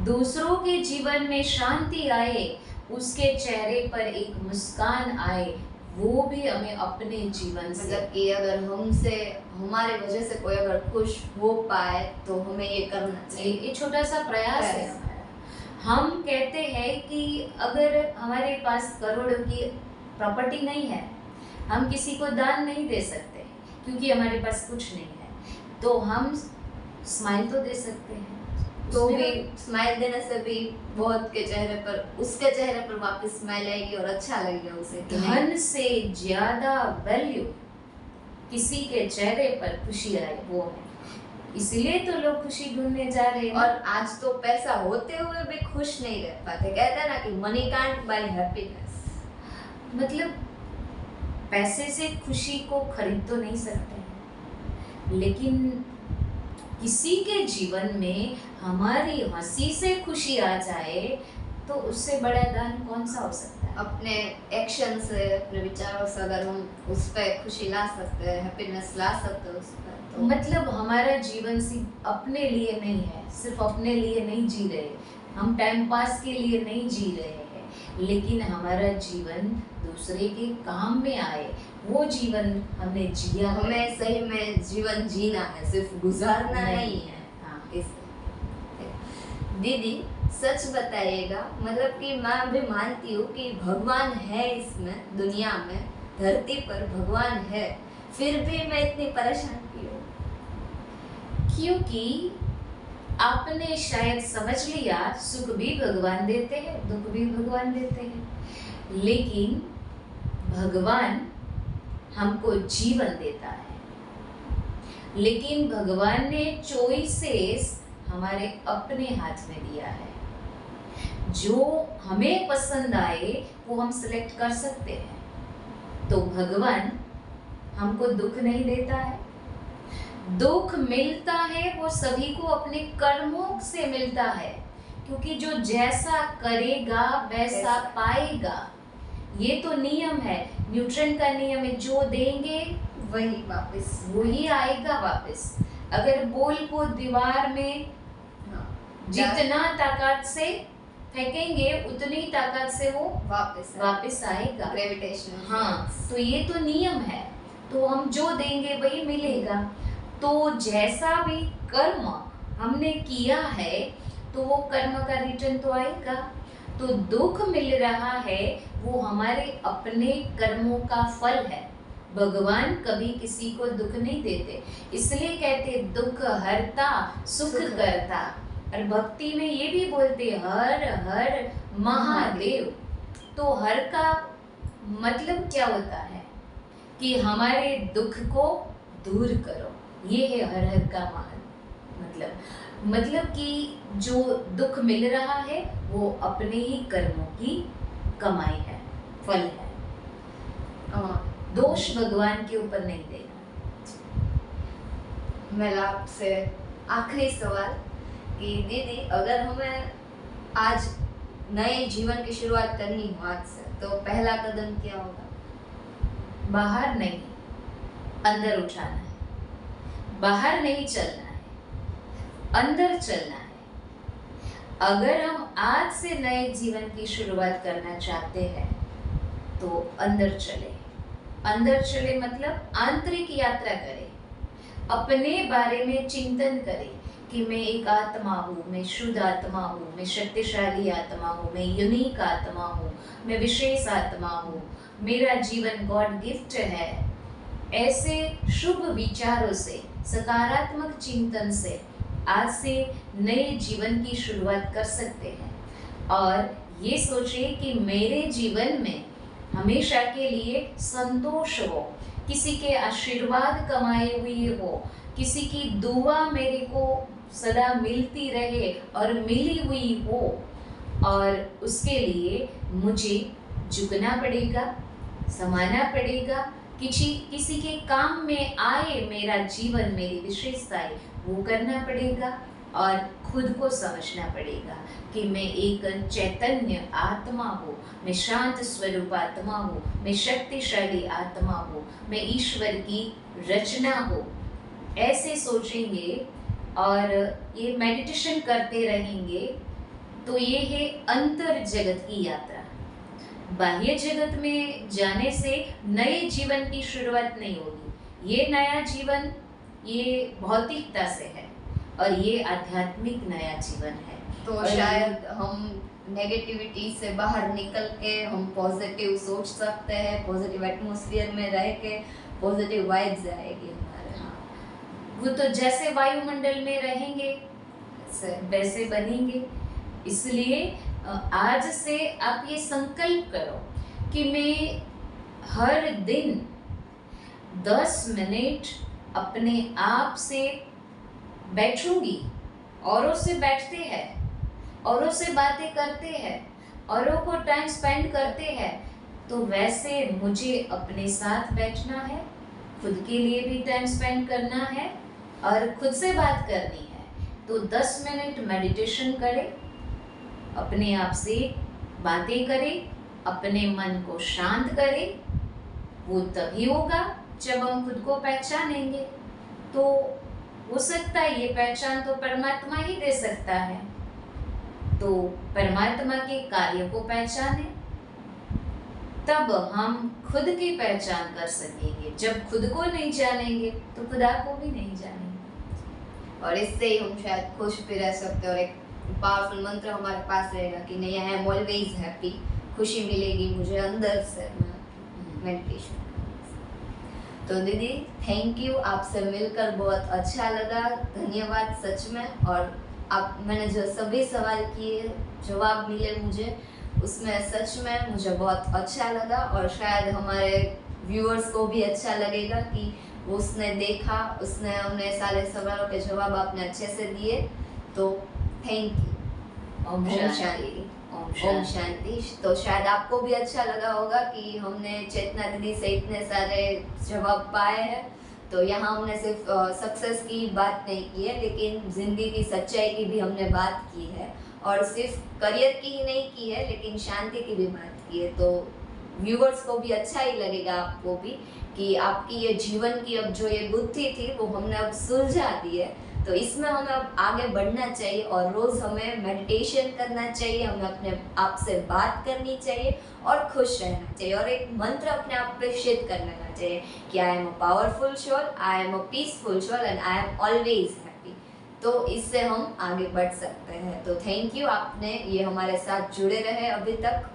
दूसरों के जीवन में शांति आए, उसके चेहरे पर एक मुस्कान आए, वो भी हमें अपने जीवन से, मतलब कि अगर हमसे हमारे वजह से कोई अगर खुश हो पाए तो हमें ये करना चाहिए। ये छोटा सा प्रयास है प्रयास। हमारा। हम कहते हैं कि अगर हमारे पास करोड़ों की प्रॉपर्टी नहीं है, हम किसी को दान नहीं दे सकते क्योंकि हमारे पास कुछ नहीं है, तो हम स्माइल तो दे सकते हैं। तो उसमें भी स्माइल देने से भी बहुत के चेहरे पर, उसके चेहरे पर वापस स्माइल आएगी और अच्छा लगेगा उसे कि नहीं। धन से ज्यादा वैल्यू किसी के चेहरे पर खुशी आए वो है, इसलिए तो लोग खुशी ढूंढने जा रहे हैं। और आज तो पैसा होते हुए भी खुश नहीं रह पाते। कहते हैं ना कि मनी कांट बाय हैप्पीनेस। मतलब पैसे से खुशी को खरीद तो नहीं सकते हैं, लेकिन किसी के जीवन में हमारी हंसी से खुशी आ जाए तो उससे बड़ा दान कौन सा हो सकता है। अपने एक्शन से, अपने विचारों से अगर हम उस पर खुशी ला सकते हैं, हैप्पीनेस ला सकते हैं उस पर, तो मतलब हमारा जीवन सिर्फ अपने लिए नहीं है, सिर्फ अपने लिए नहीं जी रहे, हम टाइम पास के लिए नहीं जी रहे हैं, लेकिन हमारा जीवन दूसरे के काम में आए वो जीवन हमने जिया है। हमें सही में जीवन जीना है, सिर्फ गुजारना नहीं है। हाँ। इस दीदी सच बताइएगा, मतलब कि मैं भी मानती हूँ कि भगवान है इसमें, दुनिया में, धरती पर भगवान है, फिर भी मैं इतनी परेशान क्यों? क्योंकि आपने शायद समझ लिया सुख भी भगवान देते हैं, दुख भी भगवान देते हैं, लेकिन भगवान हमको जीवन देता है, लेकिन भगवान ने चॉइसेस हमारे अपने हाथ में दिया है। जो हमें पसंद आए वो हम सिलेक्ट कर सकते हैं। तो भगवान हमको दुख नहीं देता है, दुख मिलता है वो सभी को अपने कर्मों से मिलता है, क्योंकि जो जैसा करेगा वैसा पाएगा। ये तो नियम है, न्यूटन का नियम है, जो देंगे वही वापस वही आएगा वापस। अगर बॉल को दीवार में जितना ताकत से फेंकेंगे उतनी ताकत से वो वापस आएगा, ग्रेविटेशन। हाँ, तो ये तो नियम है, तो हम जो देंगे वही मिलेगा। तो जैसा भी कर्म हमने किया है तो वो कर्म का रिटर्न तो आएगा। तो दुख मिल रहा है वो हमारे अपने कर्मों का फल है। भगवान कभी किसी को दुख नहीं देते, इसलिए कहते दुख हरता सुख करता। और भक्ति में ये भी बोलते हर हर महादेव। तो हर का मतलब क्या होता है कि हमारे दुख को दूर करो, ये है हर हर का मतलब कि जो दुख मिल रहा है वो अपने ही कर्मों की कमाई है, फल है, दोष भगवान के ऊपर नहीं देना। मेरा आपसे आखिरी सवाल कि दीदी अगर हमें आज नए जीवन की शुरुआत करनी हो आज से, तो पहला कदम क्या होगा? बाहर नहीं, अंदर उठाना है। बाहर नहीं चलना है, अंदर चलना है। अगर हम आज से नए जीवन की शुरुआत करना चाहते हैं तो अंदर चले। अंदर चले मतलब आंतरिक यात्रा करें, अपने बारे में चिंतन करें कि मैं एक आत्मा हूँ, मैं शुद्ध आत्मा हूँ, मैं शक्तिशाली आत्मा हूँ, मैं यूनिक आत्मा हूँ, मैं विशेष आत्मा हूँ, मेरा जीवन गॉड गिफ्ट है। ऐसे शुभ विचारों से, सकारात्मक चिंतन से आज से नए जीवन की शुरुआत कर सकते हैं। और ये सोचिए कि मेरे जीवन में हमेशा के लिए संतोष हो, किसी के आशीर्वाद कमाए हुए हो, किसी की दुआ मेरे को सदा मिलती रहे और मिली हुई हो, और उसके लिए मुझे झुकना पड़ेगा, समाना पड़ेगा, किसी के काम में आए मेरा जीवन, मेरी विशेषताएं वो करना पड़ेगा, और खुद को समझना पड़ेगा कि मैं एक चैतन्य आत्मा हूँ, मैं शांत स्वरूप आत्मा हूँ, मैं शक्तिशाली आत्मा हूँ, मैं ईश्वर की रचना हूँ। ऐसे सोचेंगे और ये मेडिटेशन करते रहेंगे तो ये है अंतर जगत की यात्रा। बाह्य जगत में जाने से नए जीवन की शुरुआत नहीं होगी। ये नया जीवन ये भौतिकता से है और ये आध्यात्मिक नया जीवन है। तो और शायद हम नेगेटिविटी से बाहर निकल के हम पॉजिटिव सोच सकते हैं, पॉजिटिव एटमॉस्फेयर में रह के पॉजिटिव वाइब्स आएगी हमारे। हाँ, वो तो जैसे वायुमंडल में रहेंगे वैसे बनेंगे। इसलिए आज से आप ये संकल्प करो कि मैं हर दिन 10 मिनट अपने आप से बैठूंगी। औरों से बैठते हैं, औरों से बातें करते हैं, औरों को टाइम स्पेंड करते हैं, तो वैसे मुझे अपने साथ बैठना है, खुद के लिए भी टाइम स्पेंड करना है और खुद से बात करनी है। तो 10 मिनट मेडिटेशन करें, अपने आप से बातें करें, अपने मन को शांत करें। वो तभी होगा जब हम खुद को पहचानेंगे। तो हो सकता है ये पहचान तो परमात्मा ही दे सकता है। तो परमात्मा के कार्य को पहचाने, तब हम खुद की पहचान कर सकेंगे। जब खुद को नहीं जानेंगे तो खुदा को भी नहीं जानेंगे। और इससे ही हम शायद खुश भी रह सकते हैं और एक पावरफुल मंत्र हमारे पास रहेगा कि नहीं, आई एम ऑलवेज हैप्पी, खुशी मिलेगी मुझे अंदर से मेडिटेशन। तो दीदी थैंक यू, आपसे मिलकर बहुत अच्छा लगा, धन्यवाद सच में। और मैंने जो सभी सवाल किए जवाब मिले मुझे, उसमें सच में मुझे बहुत अच्छा लगा और शायद हमारे व्यूअर्स को भी अच्छा लगेगा कि उसने देखा, उसने उन्हें सारे सवालों के जवाब आपने अच्छे से दिए। तो थैंक यू। ओम शांति। ओम शांति। तो शायद आपको भी अच्छा लगा होगा कि हमने चेतना दीदी से इतने सारे जवाब पाए हैं। तो यहाँ हमने सिर्फ सक्सेस की बात नहीं की है, लेकिन ज़िंदगी की सच्चाई की भी हमने बात की है और सिर्फ करियर की ही नहीं की है, लेकिन शांति की भी बात की है। तो व्यूअर्स को भी अच्छा ही लगेगा, आपको भी, कि आपकी ये जीवन की अब जो ये बुद्धि थी वो हमने अब सुलझा दी है। तो इसमें हमें अब आगे बढ़ना चाहिए और रोज़ हमें मेडिटेशन करना चाहिए, हमें अपने आप से बात करनी चाहिए और खुश रहना चाहिए और एक मंत्र अपने आप पे सिद्ध कर लेना चाहिए कि I am a powerful soul, I am a peaceful soul and I am always happy. तो इससे हम आगे बढ़ सकते हैं। तो थैंक यू, आपने ये हमारे साथ जुड़े रहे अभी तक।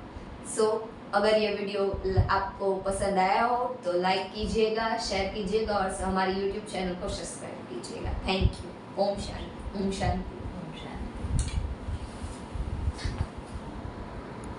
सो अगर ये वीडियो आपको पसंद आया हो तो लाइक कीजिएगा, शेयर कीजिएगा और हमारे यूट्यूब चैनल को सब्सक्राइब कीजिएगा। Thank you. ओम शांति। ओम शांति।